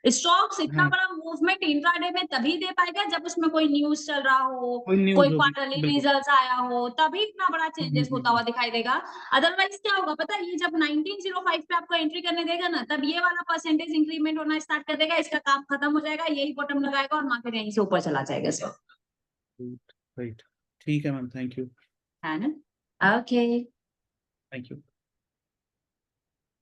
स्टॉक्स इतना हाँ बड़ा मूवमेंट इंट्राडे में तभी दे पाएगा जब उसमें कोई न्यूज चल रहा हो, कोई न्यूज कोई होगी क्वार्टरली बिल्कुल। रिजल्ट्स आया हो, तभी इतना बड़ा चेंजेस होता हुआ दिखाई देगा। अदरवाइज क्या होगा पता है, ये जब 1905 पे आपको एंट्री करने देगा ना, तब ये वाला परसेंटेज इंक्रीमेंट होना स्टार्ट कर देगा, इसका काम खत्म हो जाएगा, यही बॉटम लगाएगा और मार्केट यहीं से ऊपर चला जाएगा सर। राइट, ठीक है मैम, थैंक यू। है ना? Okay, thank you.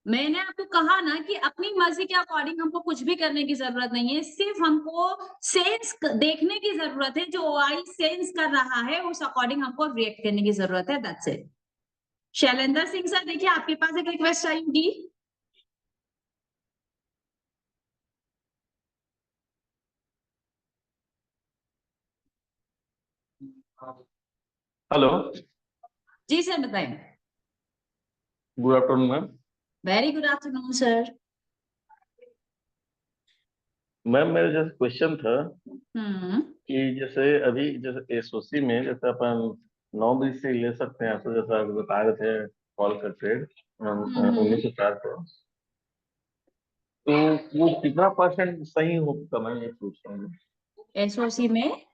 मैंने आपको कहा ना कि अपनी मर्जी के अकॉर्डिंग हमको कुछ भी करने की जरूरत नहीं है, सिर्फ हमको सेंस देखने की जरूरत है, जो आई सेंस कर रहा है उस अकॉर्डिंग हमको रिएक्ट करने की जरूरत है, that's it. Shailendra Singh sir, देखिए आपके पास एक रिक्वेस्ट आई होगी। हेलो, जी सर बताएं। Good afternoon ma'am. Very good afternoon sir. Ma'am मेरा जैसे क्वेश्चन था हम्म कि जैसे अभी जैसे एसओसी में जैसे अपन 9 बजे से ले सकते हैं, आपको जैसा आप बता रहे थे कॉल का ट्रेड 1904 को, तो वो कितना परसेंट सही होगा मैं ये पूछ रहा हूँ। एसओसी में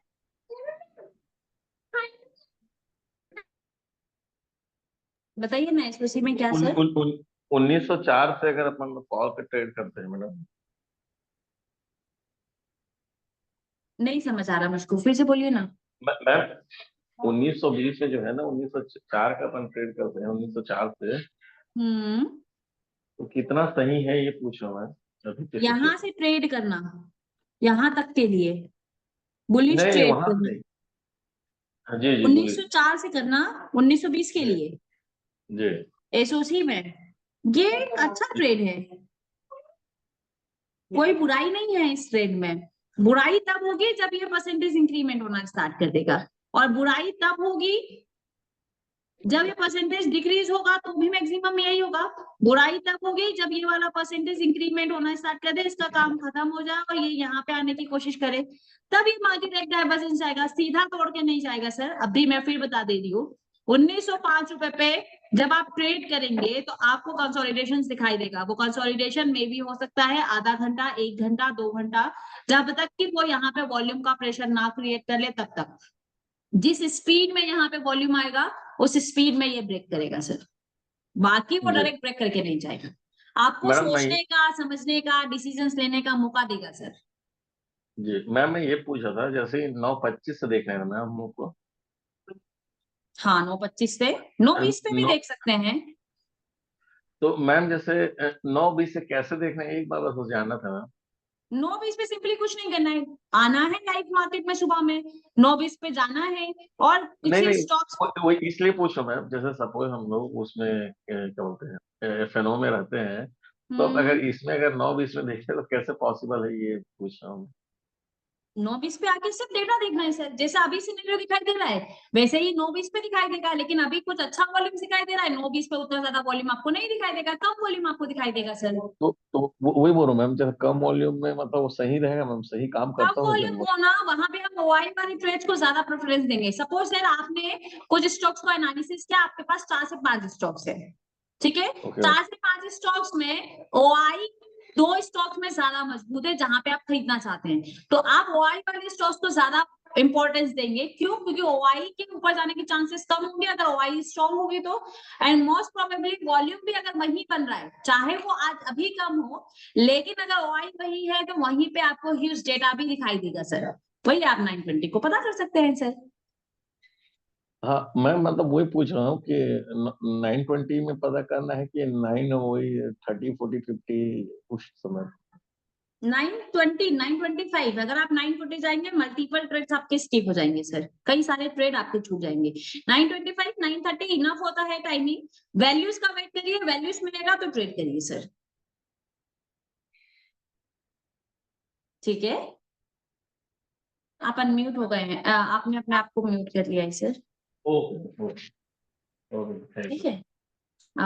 बताइए ना, एसओसी में क्या उन, सर? उन, उन, 1904 से अगर अपन कॉल का ट्रेड करते हैं मैडम, नहीं समझ आ रहा मुझको, फिर से बोलिए ना। मैम 1920 में जो है ना 1904 का अपन ट्रेड करते हैं 1904 से, हम्म तो कितना सही है ये पूछ रहा हूँ मैं अभी के यहां सिचुएशन। से ट्रेड करना, यहां तक के लिए बुलिश नहीं ट्रेड वहां करना, से, हाँ जी जी बोलिए। 1904 से करना 1920 के जी लिए जी एसओसी में, ये एक अच्छा ट्रेड है, कोई बुराई नहीं है इस ट्रेड में। बुराई तब होगी जब ये परसेंटेज इंक्रीमेंट होना स्टार्ट कर देगा, और बुराई तब होगी जब ये परसेंटेज डिक्रीज होगा, तो भी मैक्सिमम यही होगा। बुराई तब होगी जब ये वाला परसेंटेज इंक्रीमेंट होना स्टार्ट कर दे, इसका काम खत्म हो जाए और ये यहाँ पे आने की कोशिश करे, तब ये मार्केट एक डाइवर्जेंस जाएगा, सीधा तोड़ के नहीं जाएगा सर। अभी मैं फिर बता दे रही हूँ, 1905 रुपए पे जब आप ट्रेड करेंगे तो आपको कंसोलिडेशन दिखाई देगा। वो कंसोलिडेशन में भी हो सकता है आधा घंटा, 1 घंटा, 2 घंटा, जब तक कि वो यहाँ पे वॉल्यूम का प्रेशर ना क्रिएट कर ले तब तक। जिस स्पीड में यहाँ पे वॉल्यूम आएगा उस स्पीड में ये ब्रेक करेगा सर, बाकी वो जी डायरेक्ट ब्रेक करके नहीं जाएगा, आपको मैडम मैं सोचने का, समझने का, डिसीजंस लेने का मौका देगा सर। जी मैम मैं ये पूछा था जैसे 9:25 से देख रहे हैं मैम हम लोग को, हाँ, 9:25 पे, 9:20 पे भी नौ, देख सकते हैं। तो मैम जैसे 9:20 से कैसे देख रहे हैं एक बार बस मुझे जानना था मैम। 9:20 पे सिंपली कुछ नहीं करना है, आना है लाइव मार्केट में सुबह में, 9:20 पे जाना है और नहीं नहीं, स्टॉक्स। वो इसलिए पूछ रहा हूँ मैम, जैसे सपोज हम लोग उसमें क्या बोलते हैं एफएनओ में रहते हैं, तो अब अगर इसमें अगर 9:20 में देखें तो कैसे पॉसिबल है, ये पूछ रहा हूँ। 9:20 पे आके सिर्फ डेटा देखना है सर, जैसे अभी सिनेरियो दिखाई दे रहा है वैसे ही 9:20 पे दिखाई देगा, लेकिन अभी कुछ अच्छा वॉल्यूम दिखाई दे रहा है, 9:20 पे उतना ज्यादा वॉल्यूम आपको नहीं दिखाई देगा, कम वॉल्यूम आपको दिखाई देगा सर। तो वही बोल रहा हूँ मैम, जैसे कम वॉल्यूम में मतलब वो सही रहेगा मैम, सही काम कम करता हूँ वॉल्यूम जब। होना वहां पे हम ओआई वाली ट्रेड्स को ज्यादा प्रेफरेंस देंगे। सपोज सर आपने कुछ स्टॉक्स को एनालिसिस किया, आपके पास 4 से 5 स्टॉक्स है, ठीक है, ओके 4 से 5 स्टॉक्स में ओआई 2 स्टॉक्स में ज्यादा मजबूत है जहां पे आप खरीदना चाहते हैं, तो आप ओआई वाले स्टॉक्स को ज्यादा इंपॉर्टेंस देंगे। क्यों? क्योंकि ओआई के ऊपर जाने के चांसेस कम होंगे अगर ओआई स्ट्रॉन्ग होगी तो, एंड मोस्ट प्रोबेबली वॉल्यूम भी अगर वही बन रहा है, चाहे वो आज अभी कम हो, लेकिन अगर ओआई वही है तो वहीं पे आपको ह्यूज डेटा भी दिखाई देगा सर, वही आप 920 को पता कर सकते हैं सर। हाँ मैं मतलब वही पूछ रहा हूँ कि 920 में पता करना है कि 9 वही 30 40 50 उस समय। 920 925 अगर आप 920 जाएंगे मल्टीपल ट्रेड्स आपके स्किप हो जाएंगे सर, कई सारे ट्रेड आपके छूट जाएंगे। 925 930 इनफ होता है टाइमिंग, वैल्यूज का वेट करिए, वैल्यूज मिलेगा तो ट्रेड करिए सर, ठीक है। आप अनम्यूट हो गए हैं, आपने अपने आप को म्यूट कर लिया है सर, ओके ओके थैंक ठीक यू। है,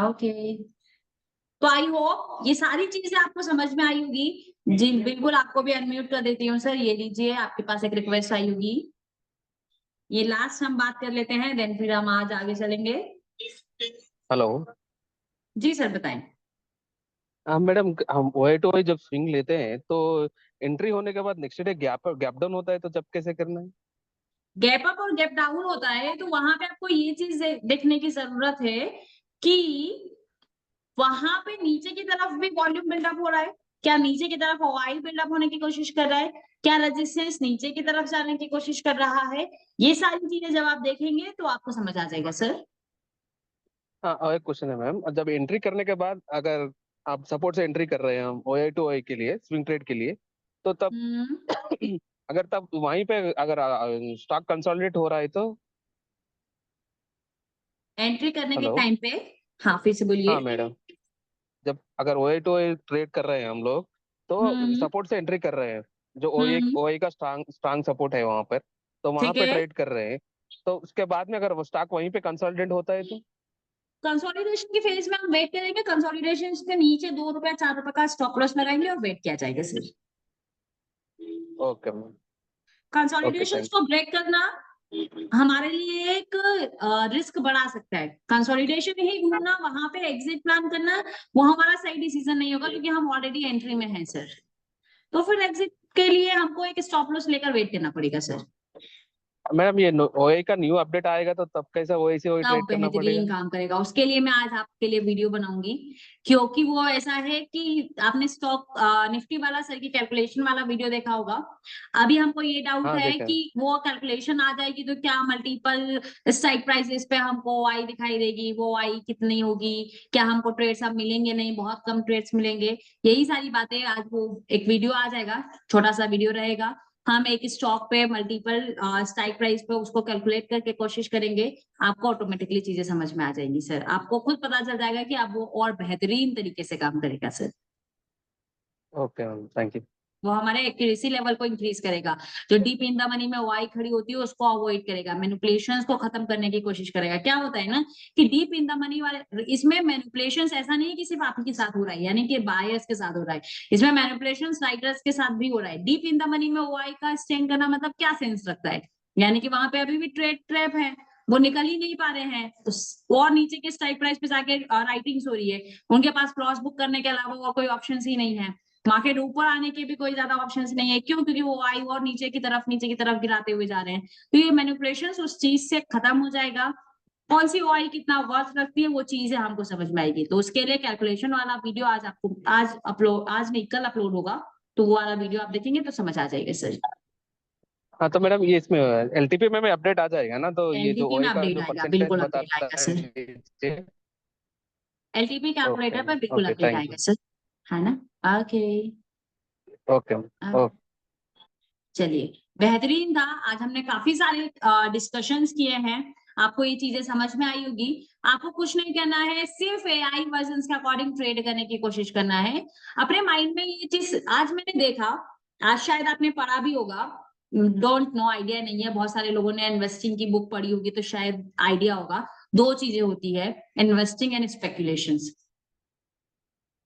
ओके। तो आई होप ये सारी चीजें आपको समझ में आई होगी जी। बिल्कुल आपको भी अनम्यूट कर देती हूँ सर, ये लीजिए आपके पास एक रिक्वेस्ट आई होगी, ये लास्ट हम बात कर लेते हैं, देन फिर हम आज आगे चलेंगे। हेलो। जी सर बताएं। हाँ मैडम, हम वही टू वही जब स्विंग लेते हैं तो एंट्री होने के बाद next day gap gap down होता है, तो जब कैसे करना है? गैप अप और गैप डाउन होता है तो वहां पे आपको ये चीज देखने की जरूरत है कि वहां पे नीचे की तरफ भी वॉल्यूम बिल्डअप हो रहा है, क्या नीचे की तरफ ओआई बिल्डअप होने की कोशिश कर रहा है, क्या रेजिस्टेंस नीचे की तरफ जाने की कोशिश कर रहा है, ये सारी चीजें जब आप देखेंगे तो आपको समझ आ जाएगा सर। हाँ, और एक क्वेश्चन है मैम, जब एंट्री करने के बाद अगर आप सपोर्ट से एंट्री कर रहे हैं हम ओआई टू ओआई के लिए स्विंग ट्रेड के लिए, तो तब अगर तब वहीं पे अगर स्टॉक कंसोलिडेट हो रहा है तो? एंट्री करने के हेलो। टाइम पे, हाँ फिर से हाँ बोलिए। मैडम, जब अगर ओआई टू ओआई ट्रेड कर रहे हैं हम लोग, तो हम्म सपोर्ट से एंट्री कर रहे हैं, जो ओआई हम्म ओआई का स्ट्रांग स्ट्रांग सपोर्ट है वहां पर, तो वहां ठीक पे है। ट्रेड कर रहे हैं, तो उसके बाद में अगर वो स्टॉक वहीं पे कंसोलिडेट होता है तो? कंसोलिडेशन की फेज में हम वेट करेंगे, कंसोलिडेशन से नीचे 2 रुपया 4 रुपए का स्टॉप लॉस लगाएंगे और वेट किया जाएगा sir. Okay ma'am. Okay, consolidation thank को ब्रेक करना हमारे लिए एक रिस्क बढ़ा सकता है, कंसोलिडेशन ही घूमना वहां पे एग्जिट प्लान करना वो हमारा सही डिसीजन नहीं होगा, क्योंकि हम ऑलरेडी एंट्री में हैं सर, तो फिर एग्जिट के लिए हमको एक स्टॉप लॉस लेकर वेट करना पड़ेगा सर। मैम, ये ओए का न्यू अपडेट आएगा तो तब कैसा ओए से ओए तब ट्रेड करना बेहतरीन पड़ेगा? काम करेगा, उसके लिए मैं आज आपके लिए वीडियो बनाऊंगी, क्योंकि वो ऐसा है कि आपने स्टॉक निफ्टी वाला सर की कैलकुलेशन वाला वीडियो देखा होगा, अभी हमको ये डाउट हाँ, है देखा है। कि वो कैलकुलेशन आ जाएगी तो क्या मल्टीपल स्ट्राइक प्राइसेस पे हमको आई दिखाई देगी, वो आई कितनी होगी, क्या हमको ट्रेड्स अब मिलेंगे, नहीं बहुत कम ट्रेड्स मिलेंगे, यही सारी बातें आज वो एक वीडियो आ जाएगा, छोटा सा वीडियो रहेगा, हम एक स्टॉक पे मल्टीपल स्ट्राइक प्राइस पे उसको कैलकुलेट करके कोशिश करेंगे, आपको ऑटोमेटिकली चीजें समझ में आ जाएंगी सर, आपको खुद पता चल जाएगा कि आप वो और बेहतरीन तरीके से काम करेगा sir, okay ma'am, thank you. वो हमारे एक्यूरेसी लेवल को इंक्रीज करेगा, जो डीप इन द मनी में वाई खड़ी होती है उसको अवॉइड करेगा, मैनिपुलेशंस को खत्म करने की कोशिश करेगा। क्या होता है ना कि डीप इन द मनी वाले इसमें मैनिपुलेशंस ऐसा नहीं है कि सिर्फ आप ही के साथ हो रहा है, यानी कि बायर्स के साथ हो रहा है, इसमें मैनिपुलेशंस राइटर्स के साथ भी हो रहा है। डीप इन द मनी में वाई का स्टैंड करना मतलब क्या सेंस रखता है, यानी कि वहां पे अभी भी ट्रेड ट्रैप है, वो निकल ही नहीं पा रहे हैं, तो और नीचे के स्ट्राइक प्राइस पे जाके राइटिंग्स हो रही है, उनके पास क्रॉस बुक करने के अलावा और कोई ऑप्शन ही नहीं है, मार्केट ऊपर आने के भी कोई ज्यादा ऑप्शंस नहीं है। क्यों? क्योंकि वो आई और नीचे की तरफ गिराते हुए जा रहे हैं, तो ये मैनिपुलेशन उस चीज से खत्म हो जाएगा, कौन सी ओआई कितना वर्थ रखती है वो चीजें हमको समझ में आएगी, तो उसके लिए कैलकुलेशन वाला वीडियो आज आपको आज नहीं कल अपलोड होगा, तो वो वाला वीडियो आप देखेंगे तो समझ आ जाएगा सर। हाँ, तो मैडम ये इसमें एलटीपी में अपडेट आ जाएगा ना, तो ये जो एलटीपी में ओए का अपडेट जो आएगा, परसेंटेज बिल्कुल अपडेट बताता आएगा सर, है? एलटीपी ओके कैलकुलेटर पर मैम, बिल्कुल ओके, अपडेट थैंक आएगा यू। सर, है ना, ओके। Okay okay. चलिए, बेहतरीन था। आज हमने काफी सारे डिस्कशंस किए हैं, आपको ये चीजें समझ में आई होगी। आपको कुछ नहीं करना है, सिर्फ एआई वर्जन्स के अकॉर्डिंग ट्रेड करने की कोशिश करना है। अपने माइंड में ये चीज आज मैंने देखा, आज शायद आपने पढ़ा भी होगा, डोंट नो, आइडिया नहीं है, बहुत सारे लोगों ने इन्वेस्टिंग की बुक पढ़ी होगी तो शायद आइडिया होगा। दो चीजें होती है, इन्वेस्टिंग एंड स्पेकुलेशंस।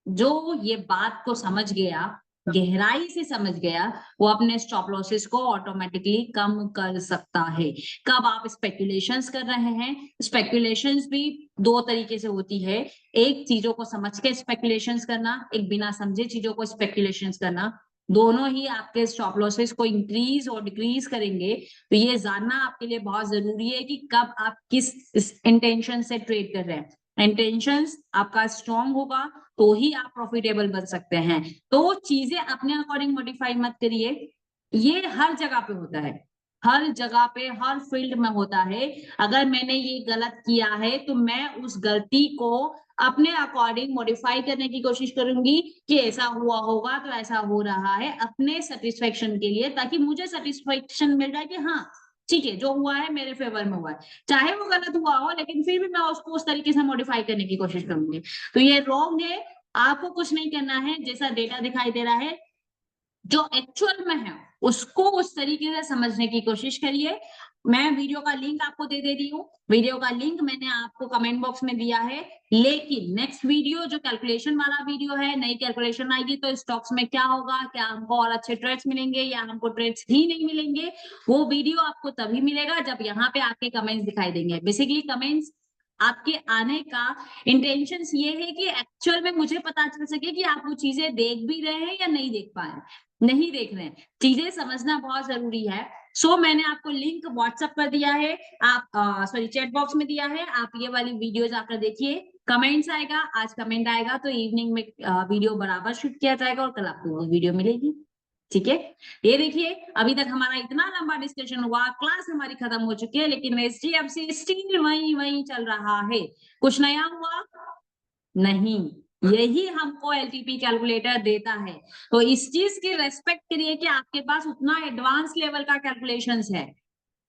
जो ये बात को समझ गया, गहराई से समझ गया, वो अपने स्टॉप लॉसेस को ऑटोमेटिकली कम कर सकता है। कब आप स्पेकुलेशंस कर रहे हैं, स्पेकुलेशंस भी दो तरीके से होती है, एक चीजों को समझ के स्पेकुलेशंस करना, एक बिना समझे चीजों को स्पेकुलेशंस करना। दोनों ही आपके स्टॉप लॉसेस को इंक्रीज और डिक्रीज करेंगे। तो ये जानना आपके लिए बहुत जरूरी है कि कब आप किस इंटेंशन से ट्रेड कर रहे हैं। इंटेंशंस आपका स्ट्रांग होगा तो ही आप प्रॉफिटेबल बन सकते हैं। तो चीजें अपने अकॉर्डिंग मॉडिफाई मत करिए, ये हर जगह पे होता है, हर जगह पे, हर फील्ड में होता है। अगर मैंने ये गलत किया है तो मैं उस गलती को अपने अकॉर्डिंग मॉडिफाई करने की कोशिश करूंगी कि ऐसा हुआ होगा तो ऐसा हो रहा है, अपने सेटिस्फेक्शन के लिए, ताकि मुझे सेटिस्फेक्शन मिल जाए कि हाँ ठीक है, जो हुआ है मेरे फेवर में हुआ है, चाहे वो गलत हुआ हो, लेकिन फिर भी मैं उसको उस तरीके से मॉडिफाई करने की कोशिश करूंगी। तो ये रॉन्ग है, आपको कुछ नहीं करना है, जैसा डेटा दिखाई दे रहा है जो एक्चुअल में है उसको उस तरीके से समझने की कोशिश करिए। मैं वीडियो का लिंक आपको दे रही हूँ, वीडियो का लिंक मैंने आपको कमेंट बॉक्स में दिया है। लेकिन नेक्स्ट वीडियो जो कैलकुलेशन वाला वीडियो है, नई कैलकुलेशन आएगी तो स्टॉक्स में क्या होगा, क्या हमको और अच्छे ट्रेड्स मिलेंगे या हमको ट्रेड्स ही नहीं मिलेंगे, वो वीडियो आपको तभी मिलेगा जब यहाँ पे आपके कमेंट्स दिखाई देंगे। बेसिकली कमेंट्स आपके आने का इंटेंशन ये है कि एक्चुअल में मुझे पता चल सके कि आप वो चीजें देख भी रहे हैं या नहीं देख पा रहे, नहीं देख रहे हैं। चीजें समझना बहुत जरूरी है। सो मैंने आपको लिंक व्हाट्सएप पर दिया है, आप सॉरी चैट बॉक्स में दिया है, आप ये वाली वीडियो जाकर देखिए। कमेंट्स आएगा, आज कमेंट आएगा तो इवनिंग में वीडियो बराबर शूट किया जाएगा और कल आपको वो वीडियो मिलेगी। ठीक है, ये देखिए अभी तक हमारा इतना लंबा डिस्कशन हुआ, क्लास हमारी खत्म हो चुकी है, लेकिन एचडीएफसी स्टिल वही चल रहा है, कुछ नया हुआ नहीं, यही हमको एलटीपी कैलकुलेटर देता है। तो इस चीज की रेस्पेक्ट करिए कि आपके पास उतना एडवांस लेवल का कैलकुलेशंस है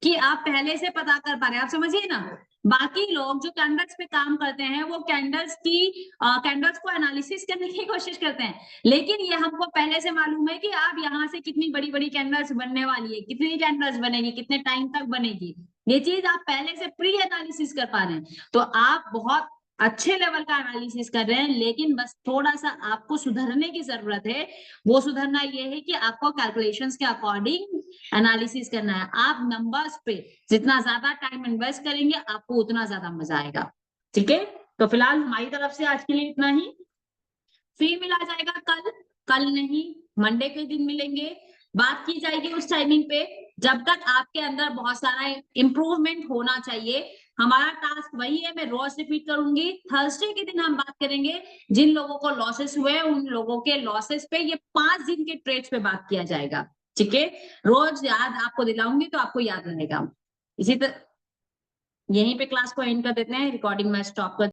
कि आप पहले से पता कर पा रहे हैं। आप समझिए ना, बाकी लोग जो कैंडल्स पे काम करते हैं वो कैंडल्स को एनालिसिस करने की कोशिश करते हैं, लेकिन ये हमको पहले से मालूम है कि आप यहाँ से कितनी बड़ी बड़ी कैंडल्स बनने वाली है, कितनी कैंडल्स बनेगी, कितने टाइम तक बनेगी, ये चीज आप पहले से प्री एनालिसिस कर पा रहे हैं। तो आप बहुत अच्छे लेवल का एनालिसिस कर रहे हैं, लेकिन बस थोड़ा सा आपको सुधरने की जरूरत है। वो सुधरना ये है कि आपको कैलकुलेशंस के अकॉर्डिंग एनालिसिस करना है। आप नंबर्स पे जितना ज्यादा टाइम इन्वेस्ट करेंगे आपको उतना ज्यादा मजा आएगा। ठीक है, तो फिलहाल हमारी तरफ से आज के लिए इतना ही, फिर मिला जाएगा कल नहीं मंडे के दिन मिलेंगे, बात की जाएगी उस टाइमिंग पे। जब तक आपके अंदर बहुत सारा इंप्रूवमेंट होना चाहिए, हमारा टास्क वही है, मैं रोज रिपीट करूंगी। थर्सडे के दिन हम बात करेंगे जिन लोगों को लॉसेस हुए उन लोगों के लॉसेस पे, ये 5 दिन के ट्रेड्स पे बात किया जाएगा। ठीक है, रोज याद आपको दिलाऊंगी तो आपको याद रहेगा। इसी तरह यहीं पे क्लास को एंड कर देते हैं, रिकॉर्डिंग मैं स्टॉप कर